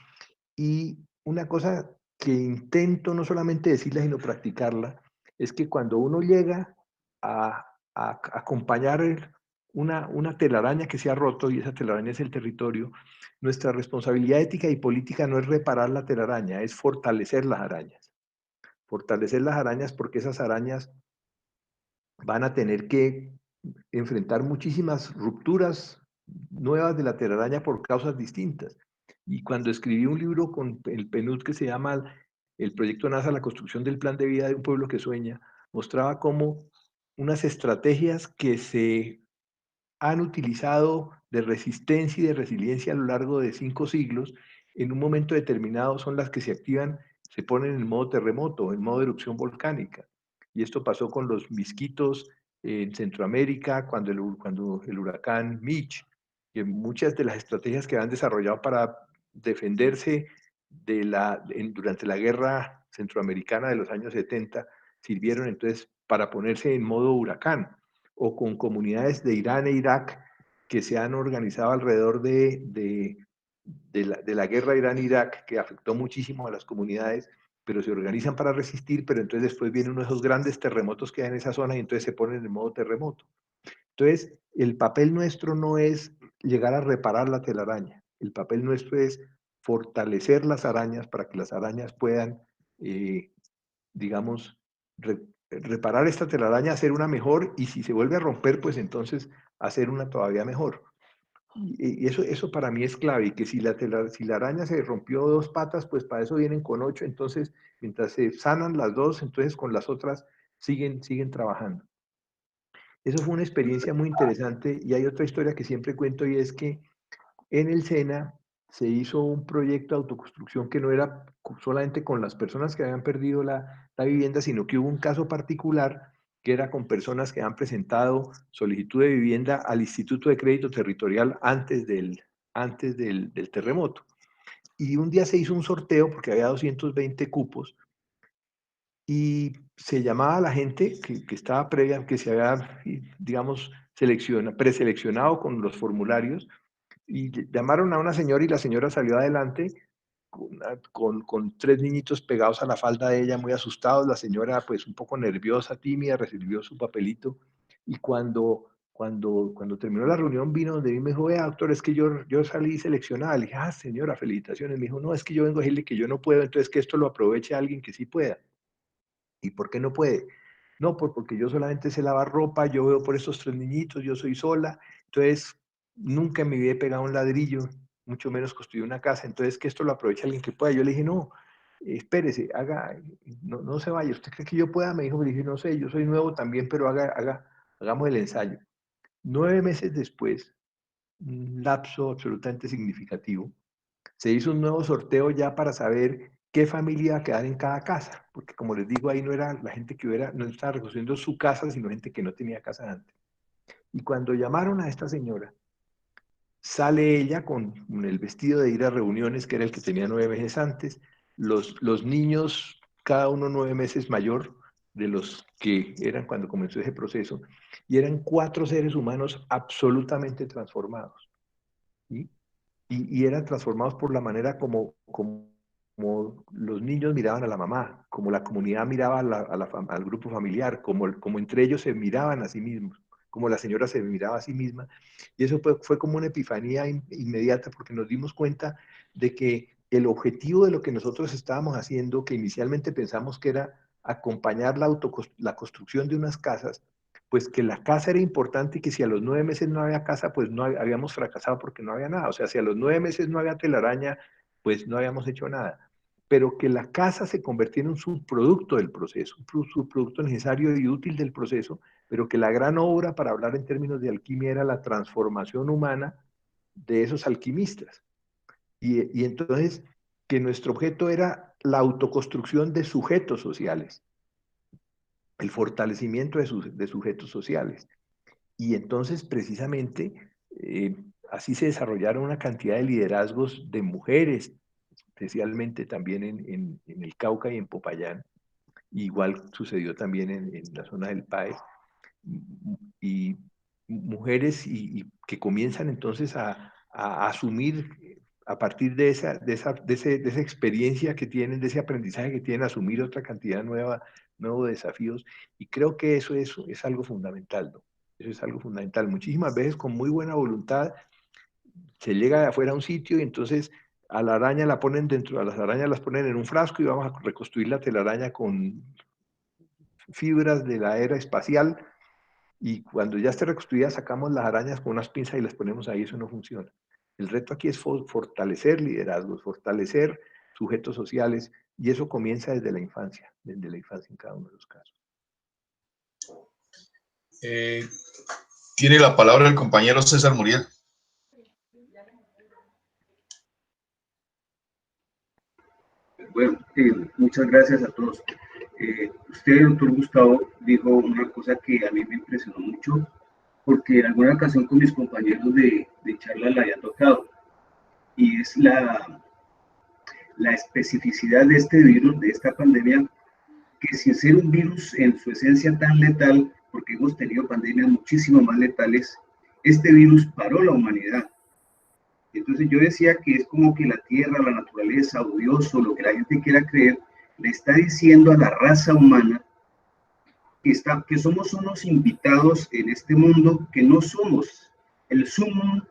Y una cosa que intento no solamente decirla, sino practicarla, es que cuando uno llega a acompañar una telaraña que se ha roto, y esa telaraña es el territorio, nuestra responsabilidad ética y política no es reparar la telaraña, es fortalecer las arañas. Fortalecer las arañas porque esas arañas van a tener que enfrentar muchísimas rupturas nuevas de la telaraña por causas distintas. Y cuando escribí un libro con el PNUD que se llama El proyecto NASA, la construcción del plan de vida de un pueblo que sueña, mostraba cómo unas estrategias que se han utilizado de resistencia y de resiliencia a lo largo de 5 siglos, en un momento determinado son las que se activan, se ponen en modo terremoto, en modo erupción volcánica. Y esto pasó con los misquitos en Centroamérica, cuando el huracán Mitch, que muchas de las estrategias que han desarrollado para defenderse durante la guerra centroamericana de los años 70 sirvieron entonces para ponerse en modo huracán, o con comunidades de Irán e Irak que se han organizado alrededor de la guerra Irán-Irak, que afectó muchísimo a las comunidades, pero se organizan para resistir, pero entonces después vienen uno de esos grandes terremotos que hay en esa zona y entonces se ponen en modo terremoto. Entonces, el papel nuestro no es llegar a reparar la telaraña, el papel nuestro es fortalecer las arañas para que las arañas puedan, digamos, reparar esta telaraña, hacer una mejor, y si se vuelve a romper, pues entonces hacer una todavía mejor. Y eso para mí es clave, y que si la araña se rompió 2 patas, pues para eso vienen con 8, entonces mientras se sanan las 2, entonces con las otras siguen trabajando. Eso fue una experiencia muy interesante, y hay otra historia que siempre cuento, y es que en el SENA se hizo un proyecto de autoconstrucción que no era solamente con las personas que habían perdido la vivienda, sino que hubo un caso particular que era con personas que han presentado solicitud de vivienda al Instituto de Crédito Territorial antes del terremoto. Y un día se hizo un sorteo porque había 220 cupos, y se llamaba a la gente que estaba previa, que se había, digamos, preseleccionado con los formularios, y llamaron a una señora y la señora salió adelante con 3 niñitos pegados a la falda de ella, muy asustados. La señora, pues un poco nerviosa, tímida, recibió su papelito, y cuando terminó la reunión vino donde mí y me dijo, vea, doctor, es que yo salí seleccionada. Le dije, ah, señora, felicitaciones. Me dijo, no, es que yo vengo a decirle que yo no puedo, entonces que esto lo aproveche alguien que sí pueda. ¿Y por qué no puede? No, porque yo solamente sé lavar ropa, yo veo por esos 3 niñitos, yo soy sola, entonces nunca en mi vida he pegado un ladrillo. mucho menos construir una casa. Entonces, que esto lo aproveche alguien que pueda. Yo le dije, no, espérese, no se vaya. ¿Usted cree que yo pueda? Me dijo, le dije, no sé, yo soy nuevo también, pero hagamos el ensayo. 9 meses después, un lapso absolutamente significativo, se hizo un nuevo sorteo ya para saber qué familia iba a quedar en cada casa, porque como les digo, ahí no era la gente que no estaba reconstruyendo su casa, sino gente que no tenía casa antes. Y cuando llamaron a esta señora, sale ella con el vestido de ir a reuniones, que era el que tenía 9 meses antes, los niños, cada uno 9 meses mayor de los que eran cuando comenzó ese proceso, y eran 4 seres humanos absolutamente transformados. ¿Sí? Y eran transformados por la manera como los niños miraban a la mamá, como la comunidad miraba al grupo familiar, como entre ellos se miraban a sí mismos, como la señora se miraba a sí misma. Y eso fue como una epifanía inmediata porque nos dimos cuenta de que el objetivo de lo que nosotros estábamos haciendo, que inicialmente pensamos que era acompañar la construcción de unas casas, pues que la casa era importante y que si a los 9 meses no había casa, pues no habíamos fracasado porque no había nada. O sea, si a los 9 meses no había telaraña, pues no habíamos hecho nada. Pero que la casa se convirtiera en un subproducto del proceso, un subproducto necesario y útil del proceso, pero que la gran obra, para hablar en términos de alquimia, era la transformación humana de esos alquimistas. Y entonces, que nuestro objeto era la autoconstrucción de sujetos sociales, el fortalecimiento de sujetos sociales. Y entonces, precisamente, así se desarrollaron una cantidad de liderazgos de mujeres, especialmente también en el Cauca y en Popayán. Igual sucedió también en la zona del Paez. Y mujeres que comienzan entonces a asumir a partir de esa experiencia que tienen, de ese aprendizaje que tienen, asumir otra cantidad nuevos desafíos. Y creo que eso es algo fundamental, ¿no? Eso es algo fundamental. Muchísimas veces con muy buena voluntad se llega de afuera a un sitio y entonces a la araña la ponen dentro, a las arañas las ponen en un frasco y vamos a reconstruir la telaraña con fibras de la era espacial y cuando ya esté reconstruida sacamos las arañas con unas pinzas y las ponemos ahí, eso no funciona. El reto aquí es fortalecer liderazgos, fortalecer sujetos sociales y eso comienza desde la infancia en cada uno de los casos. Tiene la palabra el compañero César Muriel. Bueno, muchas gracias a todos. Usted, doctor Gustavo, dijo una cosa que a mí me impresionó mucho, porque en alguna ocasión con mis compañeros de charla la había tocado, y es la especificidad de este virus, de esta pandemia, que sin ser un virus en su esencia tan letal, porque hemos tenido pandemias muchísimo más letales, este virus paró la humanidad. Entonces yo decía que es como que la tierra, la naturaleza o Dios o lo que la gente quiera creer, le está diciendo a la raza humana que somos unos invitados en este mundo, que no somos el sumum,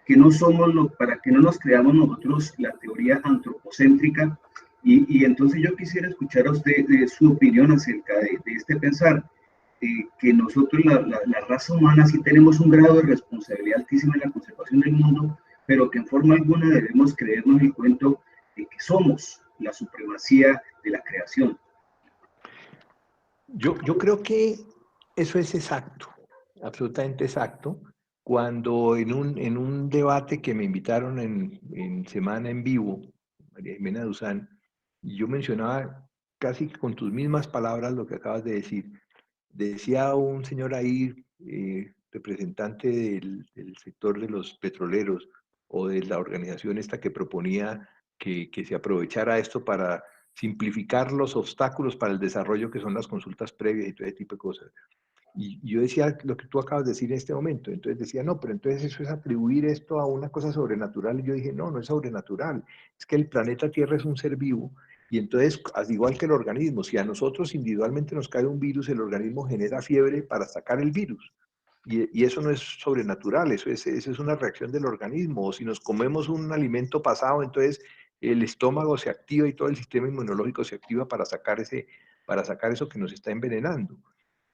que no somos para que no nos creamos nosotros la teoría antropocéntrica. Y entonces yo quisiera escuchar a usted su opinión acerca de este pensar, que nosotros, la raza humana, sí tenemos un grado de responsabilidad altísima en la conservación del mundo, pero que en forma alguna debemos creernos el cuento de que somos la supremacía de la creación. Yo creo que eso es exacto, absolutamente exacto. Cuando en un debate que me invitaron en Semana en Vivo, María Jimena Duzán, yo mencionaba casi con tus mismas palabras lo que acabas de decir. Decía un señor ahí, representante del sector de los petroleros o de la organización esta que proponía que se aprovechara esto para simplificar los obstáculos para el desarrollo que son las consultas previas y todo ese tipo de cosas. Y yo decía lo que tú acabas de decir en este momento. Entonces decía, no, pero entonces eso es atribuir esto a una cosa sobrenatural. Y yo dije, no, no es sobrenatural. Es que el planeta Tierra es un ser vivo. Y entonces, al igual que el organismo, si a nosotros individualmente nos cae un virus, el organismo genera fiebre para sacar el virus. Y eso no es sobrenatural, eso es una reacción del organismo. O si nos comemos un alimento pasado, entonces el estómago se activa y todo el sistema inmunológico se activa para sacar eso que nos está envenenando.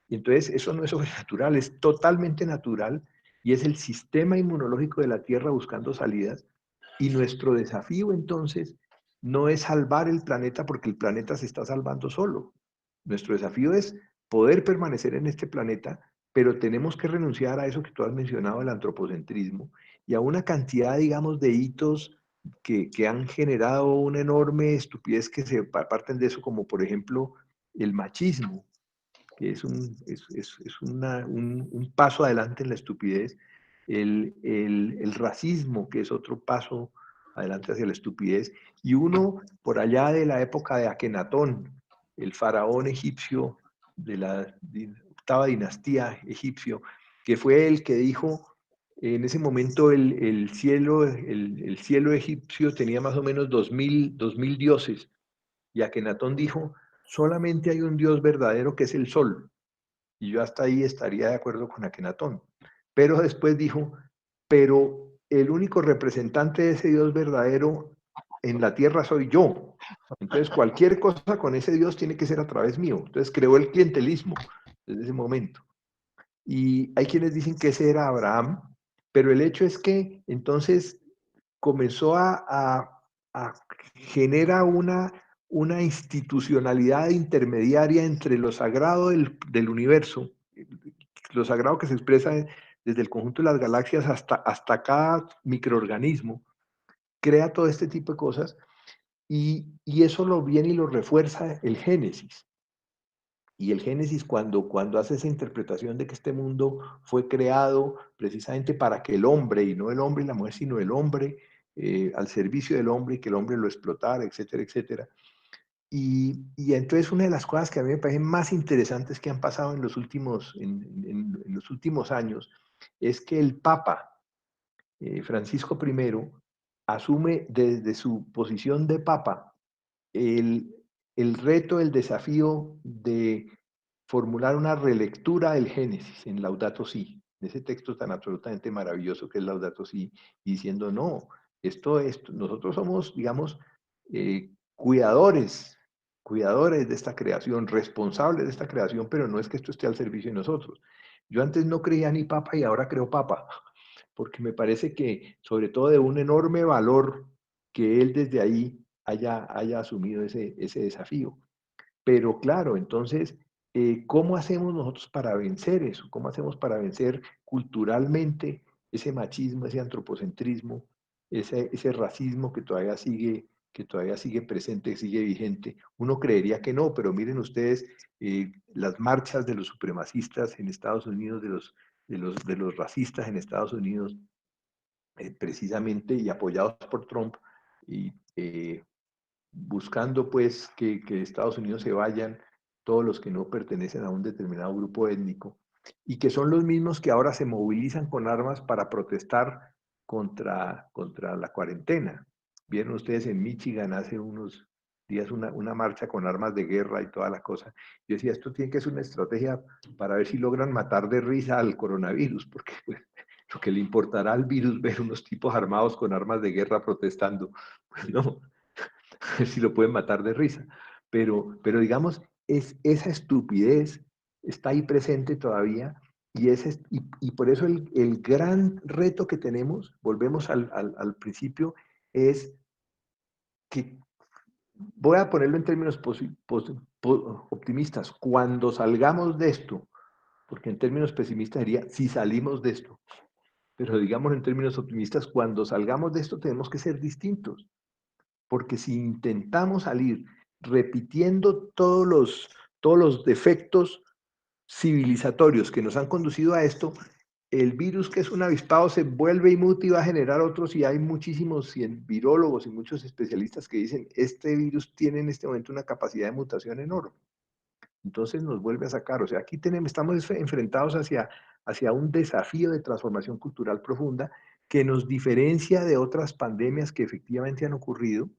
Y entonces eso no es sobrenatural, es totalmente natural y es el sistema inmunológico de la Tierra buscando salidas Y nuestro desafío entonces no es salvar el planeta porque el planeta se está salvando solo. Nuestro desafío es poder permanecer en este planeta, pero tenemos que renunciar a eso que tú has mencionado, el antropocentrismo, y a una cantidad, digamos, de hitos que han generado una enorme estupidez que se parten de eso, como por ejemplo el machismo, que es un paso adelante en la estupidez, el racismo, que es otro paso adelante hacia la estupidez, y uno por allá de la época de Akenatón, el faraón egipcio de la octava dinastía egipcio, que fue el que dijo, en ese momento el cielo egipcio tenía más o menos 2000 dioses, y Akenatón dijo, solamente hay un Dios verdadero que es el sol. Y yo hasta ahí estaría de acuerdo con Akenatón. Pero después dijo, pero el único representante de ese Dios verdadero en la tierra soy yo. Entonces cualquier cosa con ese Dios tiene que ser a través mío. Entonces creó el clientelismo desde ese momento. Y hay quienes dicen que ese era Abraham, pero el hecho es que entonces comenzó a generar una institucionalidad intermediaria entre lo sagrado del universo, lo sagrado que se expresa desde el conjunto de las galaxias hasta cada microorganismo, crea todo este tipo de cosas y eso lo viene y lo refuerza el Génesis. Y el Génesis, cuando hace esa interpretación de que este mundo fue creado precisamente para que el hombre, y no el hombre y la mujer, sino el hombre, al servicio del hombre y que el hombre lo explotara, etcétera, etcétera. Y entonces una de las cosas que a mí me parecen más interesantes que han pasado en los en los últimos años es que el Papa Francisco I asume desde su posición de Papa el, el reto, el desafío de formular una relectura del Génesis en Laudato Si, de ese texto tan absolutamente maravilloso que es Laudato Si, diciendo, no, nosotros somos, digamos, cuidadores de esta creación, responsables de esta creación, pero no es que esto esté al servicio de nosotros. Yo antes no creía ni papa y ahora creo papa, porque me parece que, sobre todo de un enorme valor, que él desde ahí haya asumido ese desafío. Pero claro, entonces, ¿cómo hacemos nosotros para vencer eso? ¿Cómo hacemos para vencer culturalmente ese machismo, ese antropocentrismo, ese racismo que todavía sigue presente, sigue vigente? Uno creería que no, pero miren ustedes las marchas de los supremacistas en Estados Unidos, de los racistas en Estados Unidos, precisamente y apoyados por Trump, y buscando pues que Estados Unidos se vayan todos los que no pertenecen a un determinado grupo étnico, y que son los mismos que ahora se movilizan con armas para protestar contra la cuarentena. Vieron ustedes en Michigan hace unos días una marcha con armas de guerra y toda la cosa. Yo decía, esto tiene que ser una estrategia para ver si logran matar de risa al coronavirus, porque pues, lo que le importará al virus ver unos tipos armados con armas de guerra protestando, pues no, si lo pueden matar de risa. Pero digamos, esa estupidez está ahí presente todavía y por eso el gran reto que tenemos, volvemos al principio, es que, voy a ponerlo en términos optimistas, cuando salgamos de esto, porque en términos pesimistas diría, si salimos de esto, pero digamos en términos optimistas, cuando salgamos de esto tenemos que ser distintos. Porque si intentamos salir repitiendo todos los defectos civilizatorios que nos han conducido a esto, el virus, que es un avispado, se vuelve y muta y va a generar otros, y hay muchísimos virólogos y muchos especialistas que dicen, este virus tiene en este momento una capacidad de mutación enorme. Entonces nos vuelve a sacar, o sea, aquí estamos enfrentados hacia un desafío de transformación cultural profunda que nos diferencia de otras pandemias que efectivamente han ocurrido,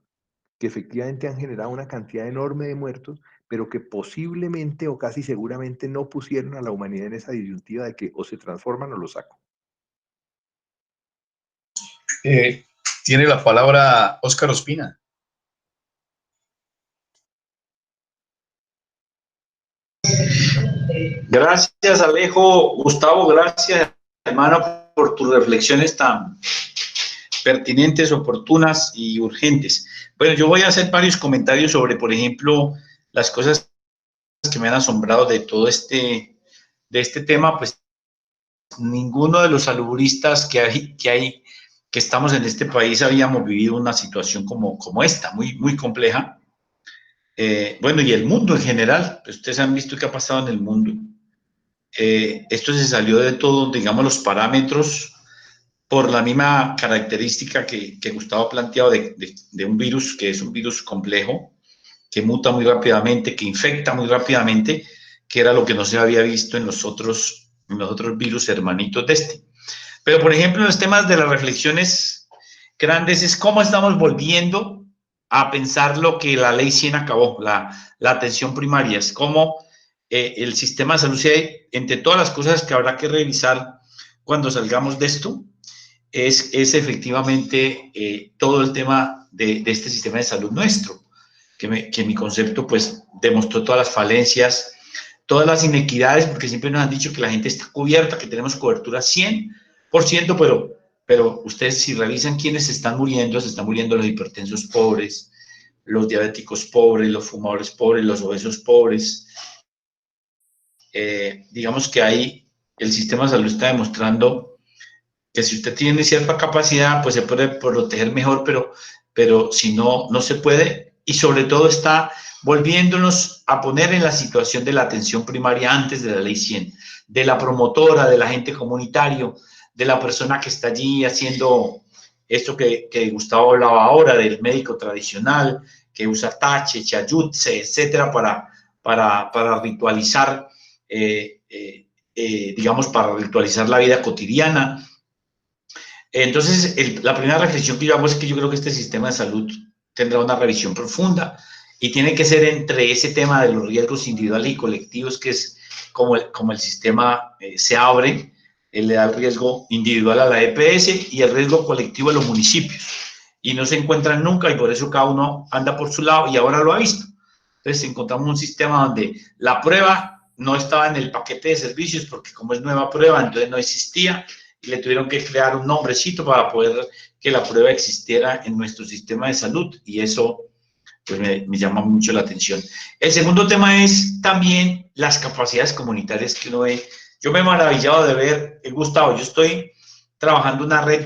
que efectivamente han generado una cantidad enorme de muertos, pero que posiblemente o casi seguramente no pusieron a la humanidad en esa disyuntiva de que o se transforman o lo saco. Tiene la palabra Óscar Ospina. Gracias, Alejo. Gustavo, gracias, hermano, por tus reflexiones tan pertinentes, oportunas y urgentes. Bueno, yo voy a hacer varios comentarios sobre, por ejemplo, las cosas que me han asombrado de todo de este tema. Pues ninguno de los salubristas que estamos en este país habíamos vivido una situación como esta, muy compleja. Bueno, y el mundo en general, pues ustedes han visto qué ha pasado en el mundo. Esto se salió de todo, digamos, los parámetros por la misma característica que Gustavo ha planteado de un virus, que es un virus complejo, que muta muy rápidamente, que infecta muy rápidamente, que era lo que no se había visto en los otros virus hermanitos de este. Pero, por ejemplo, en los temas de las reflexiones grandes es cómo estamos volviendo a pensar lo que la Ley 100 acabó, la atención primaria. Es como el sistema de salud, entre todas las cosas que habrá que revisar cuando salgamos de esto, es efectivamente todo el tema de este sistema de salud nuestro, que en mi concepto pues demostró todas las falencias, todas las inequidades, porque siempre nos han dicho que la gente está cubierta, que tenemos cobertura 100%, pero ustedes si revisan quiénes se están muriendo los hipertensos pobres, los diabéticos pobres, los fumadores pobres, los obesos pobres. Digamos que ahí el sistema de salud está demostrando que si usted tiene cierta capacidad, pues se puede proteger mejor, pero si no, no se puede. Y sobre todo está volviéndonos a poner en la situación de la atención primaria antes de la Ley 100, de la promotora, del agente comunitario, de la persona que está allí haciendo esto que Gustavo hablaba ahora, del médico tradicional, que usa tache, chayutse, etcétera, para ritualizar, digamos, para ritualizar la vida cotidiana. Entonces, la primera reflexión que yo hago es que yo creo que este sistema de salud tendrá una revisión profunda y tiene que ser entre ese tema de los riesgos individuales y colectivos, que es como el sistema se abre, él le da el riesgo individual a la EPS y el riesgo colectivo a los municipios. Y no se encuentran nunca y por eso cada uno anda por su lado y ahora lo ha visto. Entonces encontramos un sistema donde la prueba no estaba en el paquete de servicios porque como es nueva prueba, entonces no existía y le tuvieron que crear un nombrecito para poder que la prueba existiera en nuestro sistema de salud y eso pues me llama mucho la atención. El segundo tema es también las capacidades comunitarias que uno ve. Yo me he maravillado de ver, Gustavo, yo estoy trabajando una red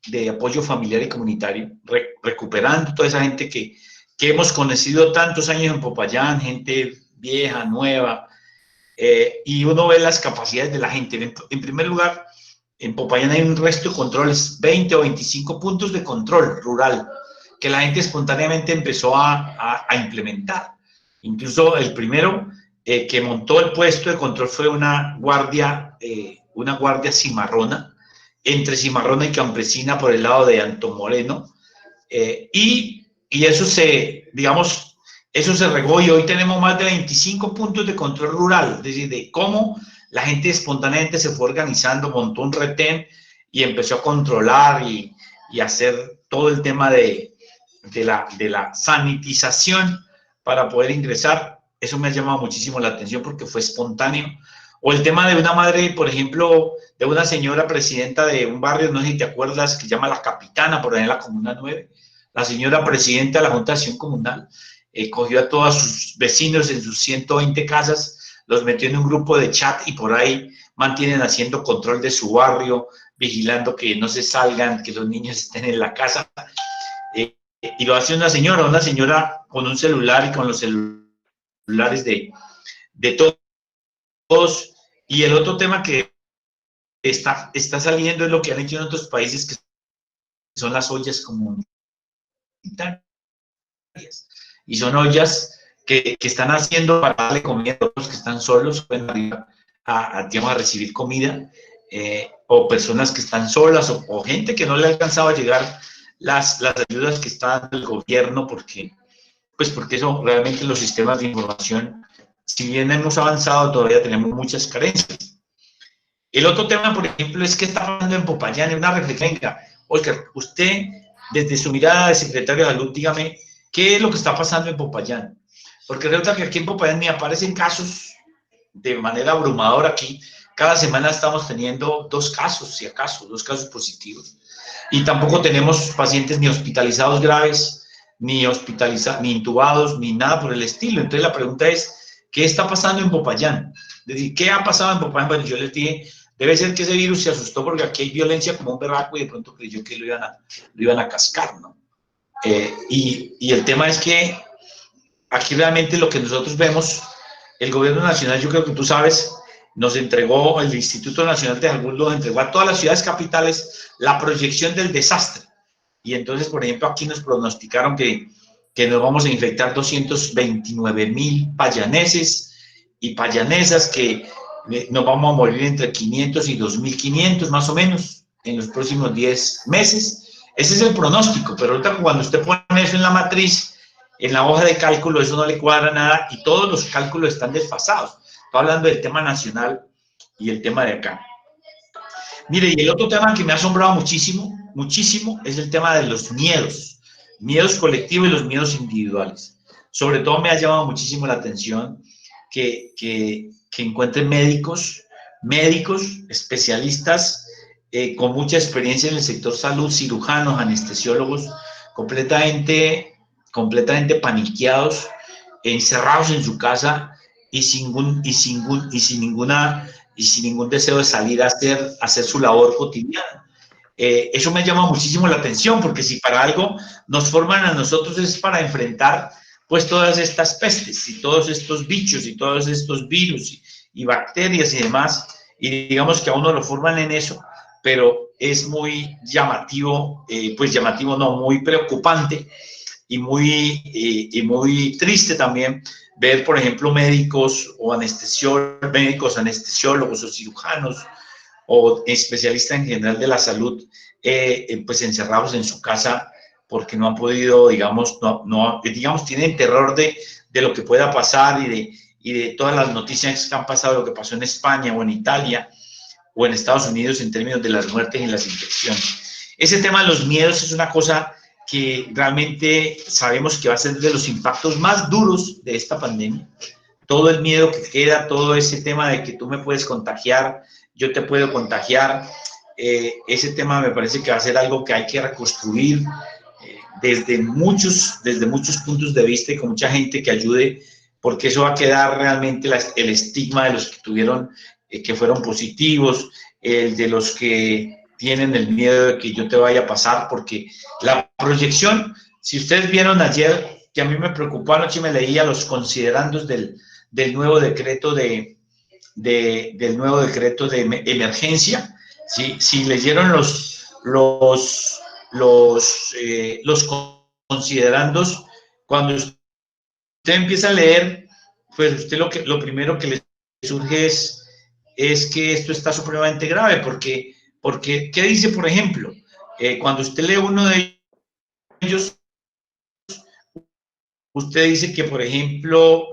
de apoyo familiar y comunitario, recuperando toda esa gente que hemos conocido tantos años en Popayán, gente vieja, nueva, y uno ve las capacidades de la gente. En primer lugar, en Popayán hay un resto de controles, 20 o 25 puntos de control rural, que la gente espontáneamente empezó a implementar. Incluso el primero que montó el puesto de control fue una guardia cimarrona, entre cimarrona y campesina por el lado de Antón Moreno, y eso eso se regó y hoy tenemos más de 25 puntos de control rural, es decir, de cómo la gente espontáneamente se fue organizando, montó un retén y empezó a controlar y hacer todo el tema de la sanitización para poder ingresar. Eso me ha llamado muchísimo la atención porque fue espontáneo. O el tema de una madre, por ejemplo, de una señora presidenta de un barrio, no sé si te acuerdas, que se llama La Capitana, por ahí en la Comuna 9. La señora presidenta de la Junta de Acción Comunal cogió a todos sus vecinos en sus 120 casas, los metió en un grupo de chat y por ahí mantienen haciendo control de su barrio, vigilando que no se salgan, que los niños estén en la casa. Y lo hace una señora con un celular y con los celulares de todos. Y el otro tema que está saliendo es lo que han hecho en otros países, que son las ollas comunitarias. Y son ollas que están haciendo para darle comida a los que están solos, pueden arriba a recibir comida, o personas que están solas, o gente que no le ha alcanzado a llegar las ayudas que está dando el gobierno, porque eso realmente los sistemas de información, si bien hemos avanzado, todavía tenemos muchas carencias. El otro tema, por ejemplo, es que está pasando en Popayán, en una reflexión. Venga, Oscar, usted, desde su mirada de secretario de salud, dígame, ¿qué es lo que está pasando en Popayán? Porque resulta que aquí en Popayán me aparecen casos de manera abrumadora aquí. Cada semana estamos teniendo 2 casos, si acaso, 2 casos positivos. y tampoco tenemos pacientes ni hospitalizados graves, ni intubados, ni nada por el estilo. Entonces la pregunta es, ¿qué está pasando en Popayán? Es decir, ¿qué ha pasado en Popayán? Bueno, yo les dije, debe ser que ese virus se asustó porque aquí hay violencia como un berraco y de pronto creyó que lo iban a cascar, ¿no? Y el tema es que aquí realmente lo que nosotros vemos, el gobierno nacional, yo creo que tú sabes, nos entregó, el Instituto Nacional de Salud nos entregó a todas las ciudades capitales la proyección del desastre. Y entonces, por ejemplo, aquí nos pronosticaron que nos vamos a infectar 229.000 payaneses y payanesas, que nos vamos a morir entre 500 y 2.500 más o menos en los próximos 10 meses. Ese es el pronóstico, pero ahorita cuando usted pone eso en la matriz, en la hoja de cálculo, eso no le cuadra nada y todos los cálculos están desfasados. Estoy hablando del tema nacional y el tema de acá. Mire, y el otro tema que me ha asombrado muchísimo, muchísimo, es el tema de los miedos colectivos y los miedos individuales. Sobre todo me ha llamado muchísimo la atención que encuentren médicos, especialistas con mucha experiencia en el sector salud, cirujanos, anestesiólogos, completamente paniqueados, encerrados en su casa y sin ningún deseo de salir a hacer su labor cotidiana. Eso me llama muchísimo la atención, porque si para algo nos forman a nosotros es para enfrentar pues todas estas pestes y todos estos bichos y todos estos virus y bacterias y demás, y digamos que a uno lo forman en eso, pero es muy llamativo, muy preocupante y muy triste también ver, por ejemplo, médicos anestesiólogos o cirujanos o especialistas en general de la salud, pues encerrados en su casa porque no han podido, digamos, tienen terror de lo que pueda pasar y de todas las noticias que han pasado, lo que pasó en España o en Italia o en Estados Unidos en términos de las muertes y las infecciones. Ese tema de los miedos es una cosa que realmente sabemos que va a ser de los impactos más duros de esta pandemia. Todo el miedo que queda, todo ese tema de que tú me puedes contagiar, yo te puedo contagiar, ese tema me parece que va a ser algo que hay que reconstruir desde muchos puntos de vista y con mucha gente que ayude, porque eso va a quedar realmente el estigma de los que tuvieron, que fueron positivos, el de los que tienen el miedo de que yo te vaya a pasar, porque la proyección, si ustedes vieron ayer, que a mí me preocupó anoche, me leía los considerandos del nuevo decreto de emergencia. Si leyeron los considerandos, cuando usted empieza a leer, pues usted lo primero que le surge es que esto está supremamente grave, porque ¿qué dice, por ejemplo? Cuando usted lee uno de ellos, usted dice que, por ejemplo,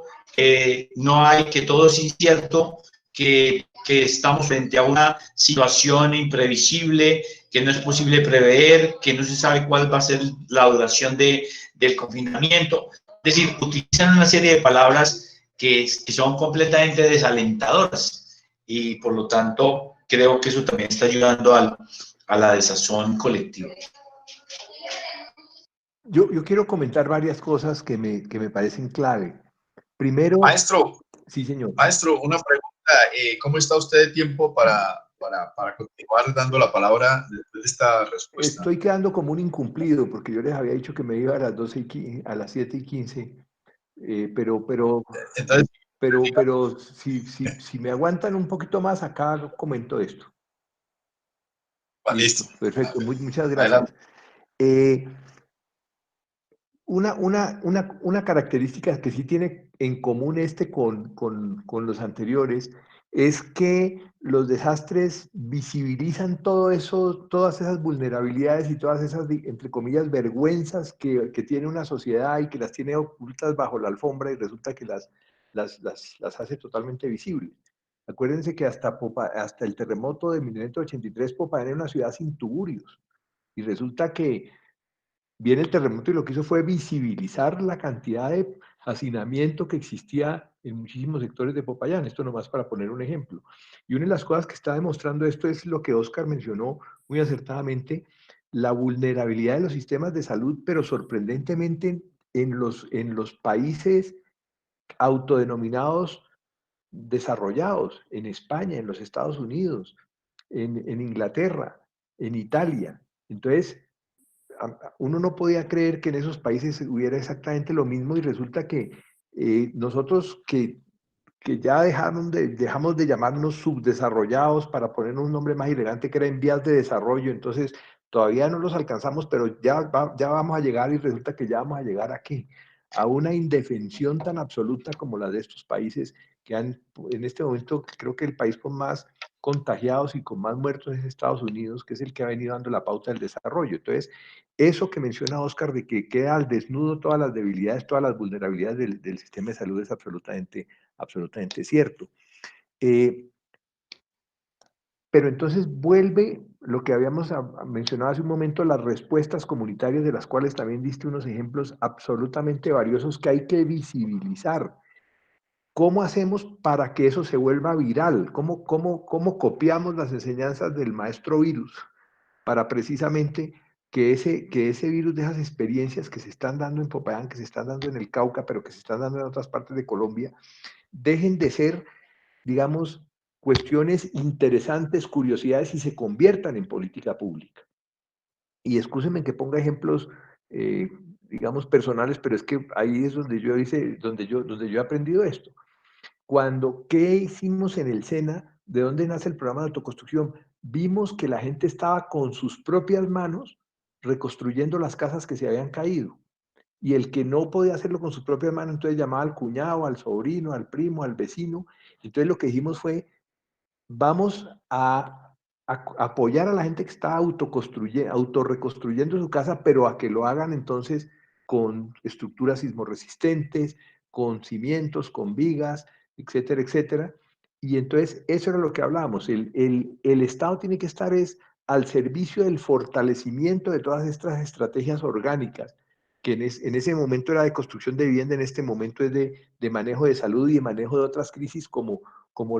no hay, que todo es incierto, que estamos frente a una situación imprevisible, que no es posible prever, que no se sabe cuál va a ser la duración del confinamiento. Es decir, utilizan una serie de palabras que son completamente desalentadoras y por lo tanto creo que eso también está ayudando a la desazón colectiva. Yo quiero comentar varias cosas que me parecen clave. Primero... Maestro. Sí, señor. Maestro, una pregunta. ¿Cómo está usted de tiempo para continuar dando la palabra después de esta respuesta? Estoy quedando como un incumplido, porque yo les había dicho que me iba a las 7:15, Entonces, pero si me aguantan un poquito más, acá comento esto. Listo. Perfecto, muchas gracias. Una característica que sí tiene en común con los anteriores es que los desastres visibilizan todo eso, todas esas vulnerabilidades y todas esas, entre comillas, vergüenzas que tiene una sociedad y que las tiene ocultas bajo la alfombra y resulta que las hace totalmente visibles. Acuérdense que hasta el terremoto de 1983, Popayán era una ciudad sin tugurios y resulta que viene el terremoto y lo que hizo fue visibilizar la cantidad de hacinamiento que existía en muchísimos sectores de Popayán. Esto nomás para poner un ejemplo. Y una de las cosas que está demostrando esto es lo que Óscar mencionó muy acertadamente, la vulnerabilidad de los sistemas de salud, pero sorprendentemente en los países autodenominados desarrollados, en España, en los Estados Unidos, en Inglaterra, en Italia. Entonces, uno no podía creer que en esos países hubiera exactamente lo mismo y resulta que nosotros que ya dejamos de llamarnos subdesarrollados para poner un nombre más elegante que era en vías de desarrollo, entonces todavía no los alcanzamos, pero ya vamos a llegar y resulta que ya vamos a llegar aquí, a una indefensión tan absoluta como la de estos países que han, en este momento, creo que el país con más contagiados y con más muertos es Estados Unidos, que es el que ha venido dando la pauta del desarrollo. Entonces, eso que menciona Oscar de que queda al desnudo todas las debilidades, todas las vulnerabilidades del sistema de salud es absolutamente cierto. Pero entonces vuelve lo que habíamos mencionado hace un momento, las respuestas comunitarias, de las cuales también diste unos ejemplos absolutamente valiosos que hay que visibilizar. ¿Cómo hacemos para que eso se vuelva viral? ¿Cómo copiamos las enseñanzas del maestro virus para precisamente que ese virus de esas experiencias que se están dando en Popayán, que se están dando en el Cauca, pero que se están dando en otras partes de Colombia, dejen de ser, digamos, cuestiones interesantes, curiosidades y se conviertan en política pública? Y excúsenme que ponga ejemplos, eh, digamos, personales, pero es que ahí es donde yo hice, donde yo he aprendido esto. ¿Qué hicimos en el SENA? ¿De dónde nace el programa de autoconstrucción? Vimos que la gente estaba con sus propias manos reconstruyendo las casas que se habían caído. Y el que no podía hacerlo con sus propias manos, entonces llamaba al cuñado, al sobrino, al primo, al vecino. Entonces lo que dijimos fue, vamos a apoyar a la gente que está autorreconstruyendo su casa, pero a que lo hagan entonces con estructuras sismorresistentes, con cimientos, con vigas, etcétera, etcétera. Y entonces eso era lo que hablábamos. El Estado tiene que estar al servicio del fortalecimiento de todas estas estrategias orgánicas, que en ese momento era de construcción de vivienda, en este momento es de manejo de salud y de manejo de otras crisis como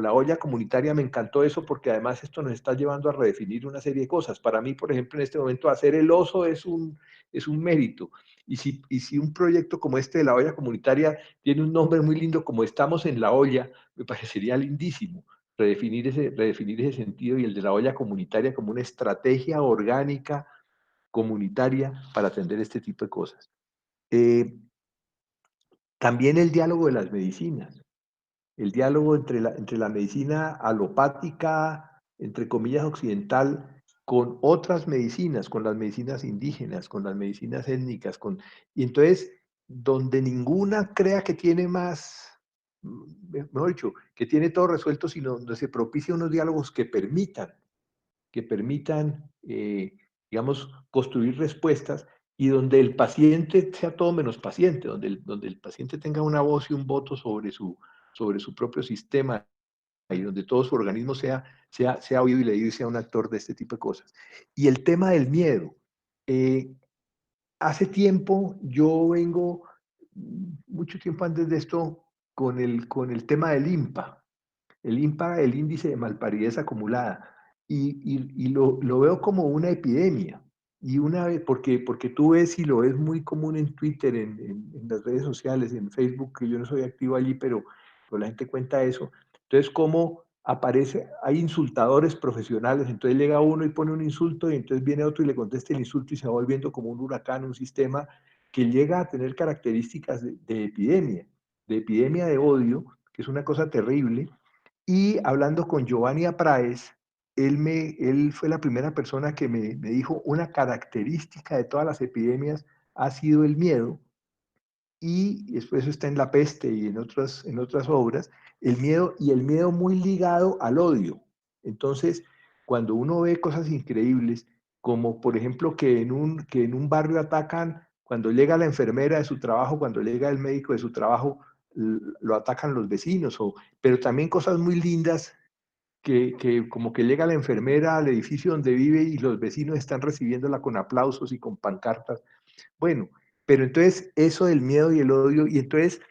la olla comunitaria. Me encantó eso porque además esto nos está llevando a redefinir una serie de cosas. Para mí, por ejemplo, en este momento hacer el oso es un mérito. Y si un proyecto como este de la olla comunitaria tiene un nombre muy lindo como Estamos en la olla, me parecería lindísimo redefinir ese sentido y el de la olla comunitaria como una estrategia orgánica comunitaria para atender este tipo de cosas. También el diálogo de las medicinas, el diálogo entre la medicina alopática, entre comillas, occidental, con otras medicinas, con las medicinas indígenas, con las medicinas étnicas, y entonces, donde ninguna crea que tiene más, mejor dicho, que tiene todo resuelto, sino donde se propicia unos diálogos que permitan, digamos, construir respuestas y donde el paciente sea todo menos paciente, donde el paciente tenga una voz y un voto sobre su propio sistema y donde todo su organismo sea oído y leído y sea un actor de este tipo de cosas. Y el tema del miedo. Hace tiempo yo vengo, mucho tiempo antes de esto, con el tema del INPA. El INPA, el índice de malparidez acumulada, y lo veo como una epidemia. Y una vez, porque tú ves y lo ves muy común en Twitter, en las redes sociales, en Facebook, que yo no soy activo allí, pero la gente cuenta eso. Entonces, cómo aparece, hay insultadores profesionales, entonces llega uno y pone un insulto y entonces viene otro y le contesta el insulto y se va volviendo como un huracán, un sistema que llega a tener características de epidemia de odio, que es una cosa terrible. Y hablando con Giovanni Apráez, él fue la primera persona que me dijo una característica de todas las epidemias ha sido el miedo, y después eso está en La Peste y en otras obras, el miedo muy ligado al odio. Entonces, cuando uno ve cosas increíbles, como por ejemplo que en un barrio atacan, cuando llega la enfermera de su trabajo, cuando llega el médico de su trabajo, lo atacan los vecinos, pero también cosas muy lindas que como que llega la enfermera al edificio donde vive y los vecinos están recibiéndola con aplausos y con pancartas. Bueno, pero entonces eso del miedo y el odio, y entonces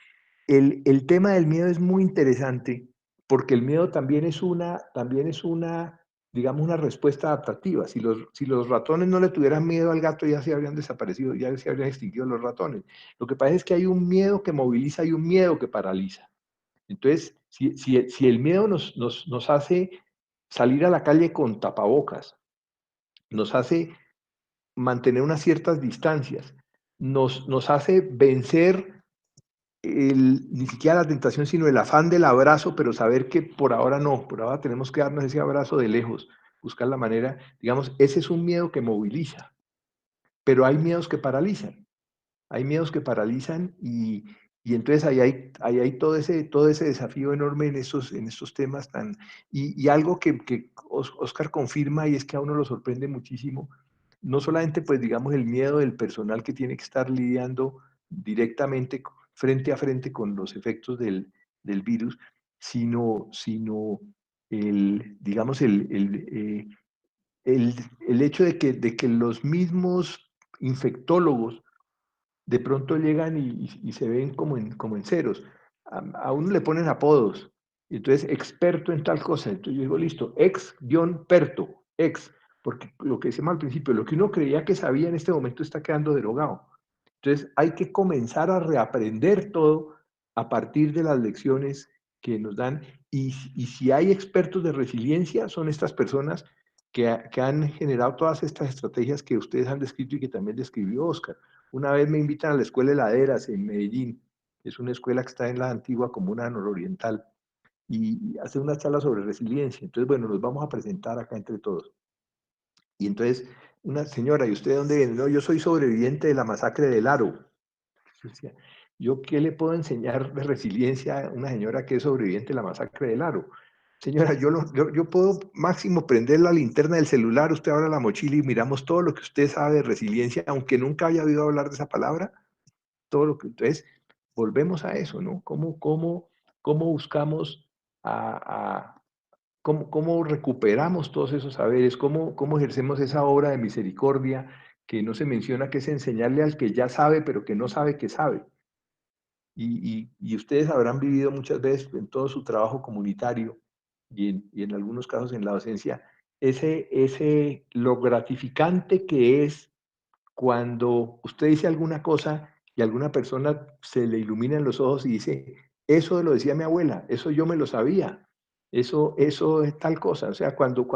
el tema del miedo es muy interesante porque el miedo también es una digamos, una respuesta adaptativa. Si los ratones no le tuvieran miedo al gato, ya se habrían desaparecido, ya se habrían extinguido los ratones. Lo que pasa es que hay un miedo que moviliza y un miedo que paraliza. Entonces, si el miedo nos hace salir a la calle con tapabocas, nos hace mantener unas ciertas distancias, nos hace vencer ni siquiera la tentación, sino el afán del abrazo, pero saber que por ahora no, por ahora tenemos que darnos ese abrazo de lejos, buscar la manera, digamos, ese es un miedo que moviliza, pero hay miedos que paralizan. Hay miedos que paralizan y entonces ahí hay todo ese desafío enorme en estos temas tan... Y algo que Oscar confirma y es que a uno lo sorprende muchísimo, no solamente pues digamos el miedo del personal que tiene que estar lidiando directamente frente a frente con los efectos del virus, sino digamos el hecho de que los mismos infectólogos de pronto llegan y se ven como en ceros. A uno le ponen apodos, y entonces experto en tal cosa. Entonces yo digo, listo, ex-perto, ex, porque lo que decíamos al principio, lo que uno creía que sabía en este momento está quedando derogado. Entonces hay que comenzar a reaprender todo a partir de las lecciones que nos dan. Y si hay expertos de resiliencia, son estas personas que han generado todas estas estrategias que ustedes han descrito y que también describió Oscar. Una vez me invitan a la Escuela Heladeras en Medellín, es una escuela que está en la antigua comuna nororiental, y hace una charla sobre resiliencia. Entonces, bueno, nos vamos a presentar acá entre todos. Y entonces, una señora, ¿y usted de dónde viene? No, yo soy sobreviviente de la masacre del Aro. ¿Yo qué le puedo enseñar de resiliencia a una señora que es sobreviviente de la masacre del Aro? Señora, yo puedo máximo prender la linterna del celular, usted abra la mochila y miramos todo lo que usted sabe de resiliencia, aunque nunca haya oído hablar de esa palabra, todo lo que... Entonces, volvemos a eso, ¿no? ¿Cómo buscamos cómo recuperamos todos esos saberes? ¿Cómo ejercemos esa obra de misericordia que no se menciona, que es enseñarle al que ya sabe, pero que no sabe que sabe? Y ustedes habrán vivido muchas veces en todo su trabajo comunitario y en algunos casos en la docencia, lo gratificante que es cuando usted dice alguna cosa y a alguna persona se le iluminan los ojos y dice, eso lo decía mi abuela, eso yo me lo sabía, eso es tal cosa. O sea, cuando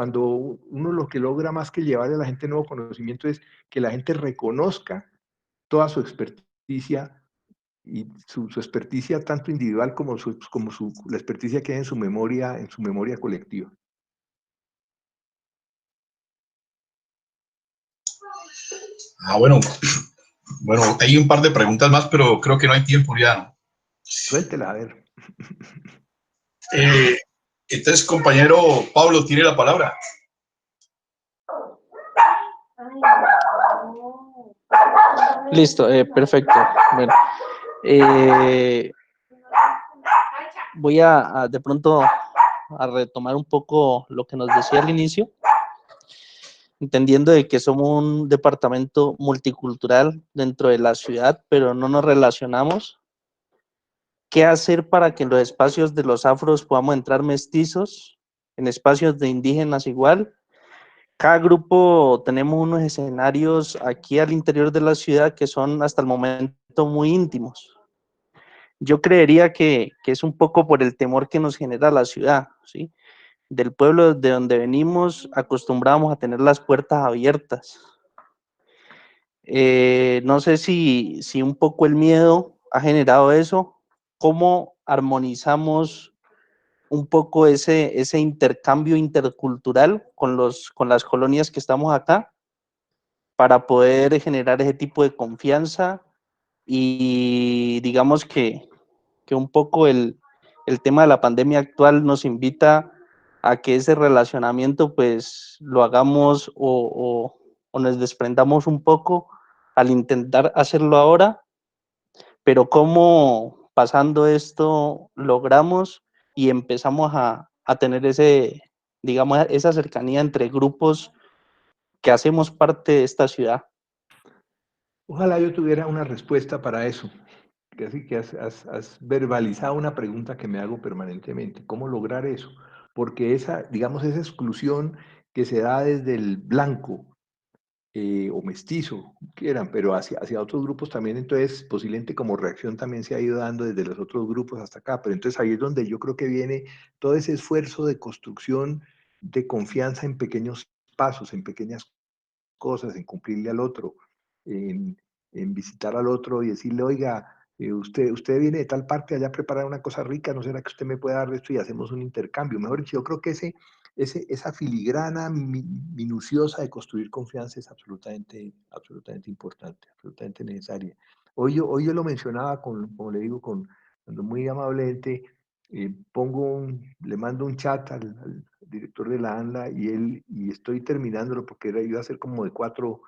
uno lo que logra más que llevarle a la gente nuevo conocimiento es que la gente reconozca toda su experticia y su experticia tanto individual como la experticia que hay en su memoria colectiva. Bueno, hay un par de preguntas más, pero creo que no hay tiempo ya. Suéltela, a ver. Entonces, compañero Pablo, tiene la palabra. Listo, perfecto. Bueno, voy a de pronto a retomar un poco lo que nos decía al inicio, entendiendo de que somos un departamento multicultural dentro de la ciudad, pero no nos relacionamos. ¿Qué hacer para que en los espacios de los afros podamos entrar mestizos, en espacios de indígenas igual? Cada grupo tenemos unos escenarios aquí al interior de la ciudad que son hasta el momento muy íntimos. Yo creería que es un poco por el temor que nos genera la ciudad, ¿sí? Del pueblo de donde venimos acostumbramos a tener las puertas abiertas. No sé si un poco el miedo ha generado eso. ¿Cómo armonizamos un poco ese intercambio intercultural con las colonias que estamos acá para poder generar ese tipo de confianza? Y digamos que un poco el tema de la pandemia actual nos invita a que ese relacionamiento pues lo hagamos o nos desprendamos un poco al intentar hacerlo ahora, pero cómo pasando esto logramos y empezamos a tener digamos, esa cercanía entre grupos que hacemos parte de esta ciudad. Ojalá yo tuviera una respuesta para eso. Así que has verbalizado una pregunta que me hago permanentemente. ¿Cómo lograr eso? porque esa, digamos, esa exclusión que se da desde el blanco o mestizo, quieran, pero hacia otros grupos también, entonces posiblemente como reacción también se ha ido dando desde los otros grupos hasta acá, pero entonces ahí es donde yo creo que viene todo ese esfuerzo de construcción de confianza en pequeños pasos, en pequeñas cosas, en cumplirle al otro, en visitar al otro y decirle, oiga, usted viene de tal parte allá a preparar una cosa rica, ¿no será que usted me puede dar de esto y hacemos un intercambio? Mejor dicho, yo creo que esa filigrana minuciosa de construir confianza es absolutamente importante, absolutamente necesaria. Hoy yo lo mencionaba, como le digo, cuando muy amablemente le mando un chat al director de la ANLA y estoy terminándolo porque iba a ser como de cuatro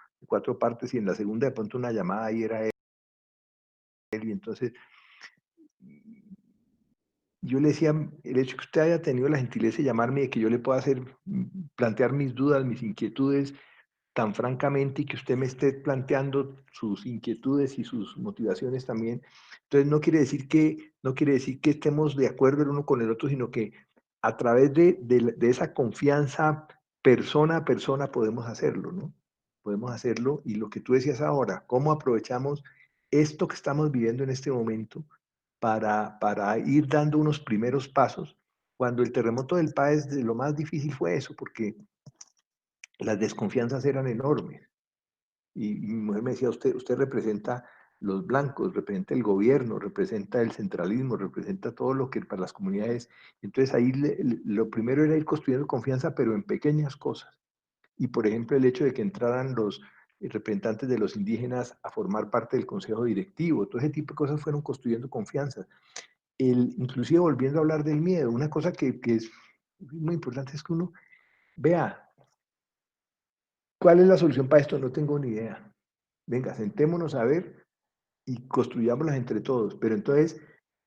partes y en la segunda de pronto una llamada y era él y entonces yo le decía, el hecho que usted haya tenido la gentileza de llamarme y que yo le pueda plantear mis dudas, mis inquietudes, tan francamente y que usted me esté planteando sus inquietudes y sus motivaciones también. Entonces no quiere decir que estemos de acuerdo el uno con el otro, sino que a través de esa confianza persona a persona podemos hacerlo, ¿no? Podemos hacerlo y lo que tú decías ahora, cómo aprovechamos esto que estamos viviendo en este momento para ir dando unos primeros pasos. Cuando el terremoto del país, lo más difícil fue eso, porque las desconfianzas eran enormes. Y mi mujer me decía, usted representa los blancos, representa el gobierno, representa el centralismo, representa todo lo que para las comunidades. Entonces ahí lo primero era ir construyendo confianza, pero en pequeñas cosas. Y por ejemplo, el hecho de que entraran los representantes de los indígenas a formar parte del consejo directivo, todo ese tipo de cosas fueron construyendo confianza. Inclusive volviendo a hablar del miedo, una cosa que es muy importante es que uno vea, ¿cuál es la solución para esto? No tengo ni idea. Venga, sentémonos a ver y construyámoslas entre todos. Pero entonces,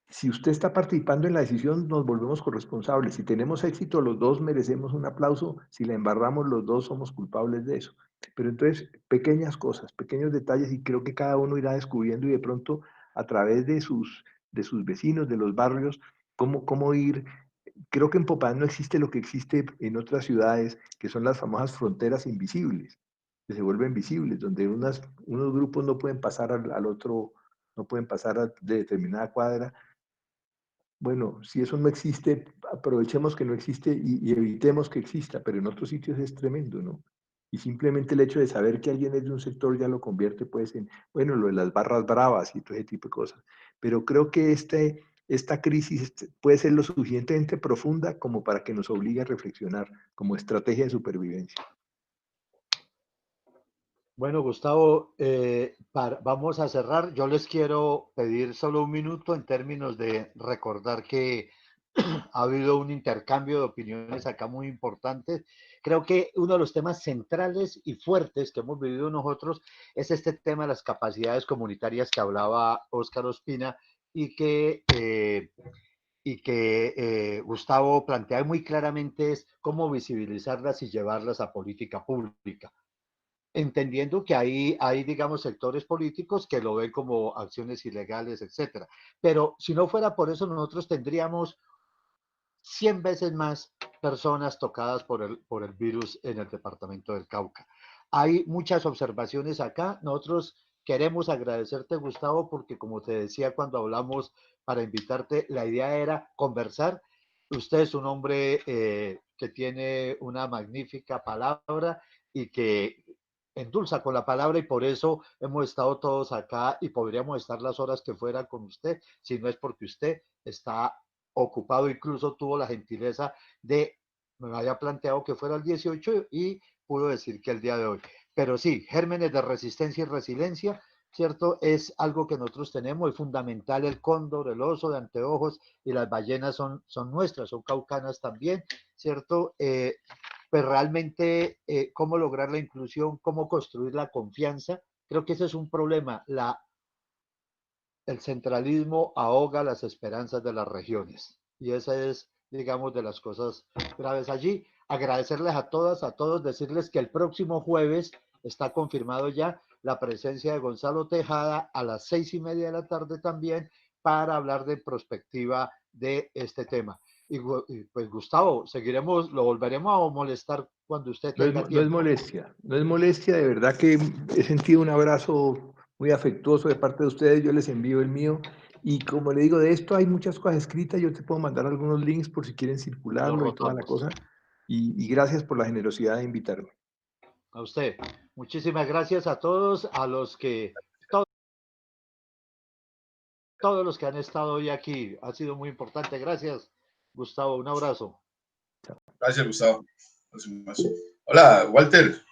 si usted está participando en la decisión, nos volvemos corresponsables. Si tenemos éxito, los dos merecemos un aplauso. Si la embarramos, los dos somos culpables de eso. Pero entonces, pequeñas cosas, pequeños detalles, y creo que cada uno irá descubriendo y de pronto a través de sus vecinos, de los barrios, cómo ir. Creo que en Popayán no existe lo que existe en otras ciudades, que son las famosas fronteras invisibles, que se vuelven visibles, donde unos grupos no pueden pasar al otro, no pueden pasar de determinada cuadra. Bueno, si eso no existe, aprovechemos que no existe y evitemos que exista, pero en otros sitios es tremendo, ¿no? Y simplemente el hecho de saber que alguien es de un sector ya lo convierte pues en, bueno, lo de las barras bravas y todo ese tipo de cosas. Pero creo que esta crisis puede ser lo suficientemente profunda como para que nos obligue a reflexionar como estrategia de supervivencia. Bueno, Gustavo, vamos a cerrar. Yo les quiero pedir solo un minuto en términos de recordar que ha habido un intercambio de opiniones acá muy importante. Creo que uno de los temas centrales y fuertes que hemos vivido nosotros es este tema de las capacidades comunitarias que hablaba Óscar Ospina y que Gustavo plantea muy claramente es cómo visibilizarlas y llevarlas a política pública, entendiendo que hay, digamos, sectores políticos que lo ven como acciones ilegales, etcétera. Pero si no fuera por eso, nosotros tendríamos 100 veces más personas tocadas por el virus en el departamento del Cauca. Hay muchas observaciones acá. Nosotros queremos agradecerte, Gustavo, porque como te decía cuando hablamos para invitarte, la idea era conversar. Usted es un hombre que tiene una magnífica palabra y que endulza con la palabra y por eso hemos estado todos acá y podríamos estar las horas que fuera con usted, si no es porque usted está ocupado, incluso tuvo la gentileza de, me había planteado que fuera el 18 y pudo decir que el día de hoy. Pero sí, gérmenes de resistencia y resiliencia, ¿cierto? Es algo que nosotros tenemos, es fundamental el cóndor, el oso de anteojos y las ballenas son nuestras, son caucanas también, ¿cierto? Pues realmente cómo lograr la inclusión, cómo construir la confianza, creo que ese es un problema, el centralismo ahoga las esperanzas de las regiones. Y esa es, digamos, de las cosas graves allí. Agradecerles a todas, a todos, decirles que el próximo jueves está confirmado ya la presencia de Gonzalo Tejada a las 6:30 de la tarde también para hablar de perspectiva de este tema. y pues Gustavo, lo volveremos a molestar cuando usted tenga No es tiempo. molestia, no es molestia, de verdad que he sentido un abrazo muy afectuoso de parte de ustedes, yo les envío el mío, y como le digo, de esto hay muchas cosas escritas, yo te puedo mandar algunos links por si quieren Los circularlo y toda la rotamos. cosa, y gracias por la generosidad de invitarme. A usted. Muchísimas gracias a todos, todos los que han estado hoy aquí. Ha sido muy importante. Gracias, Gustavo. Un abrazo. Gracias, Gustavo. Hola, Walter.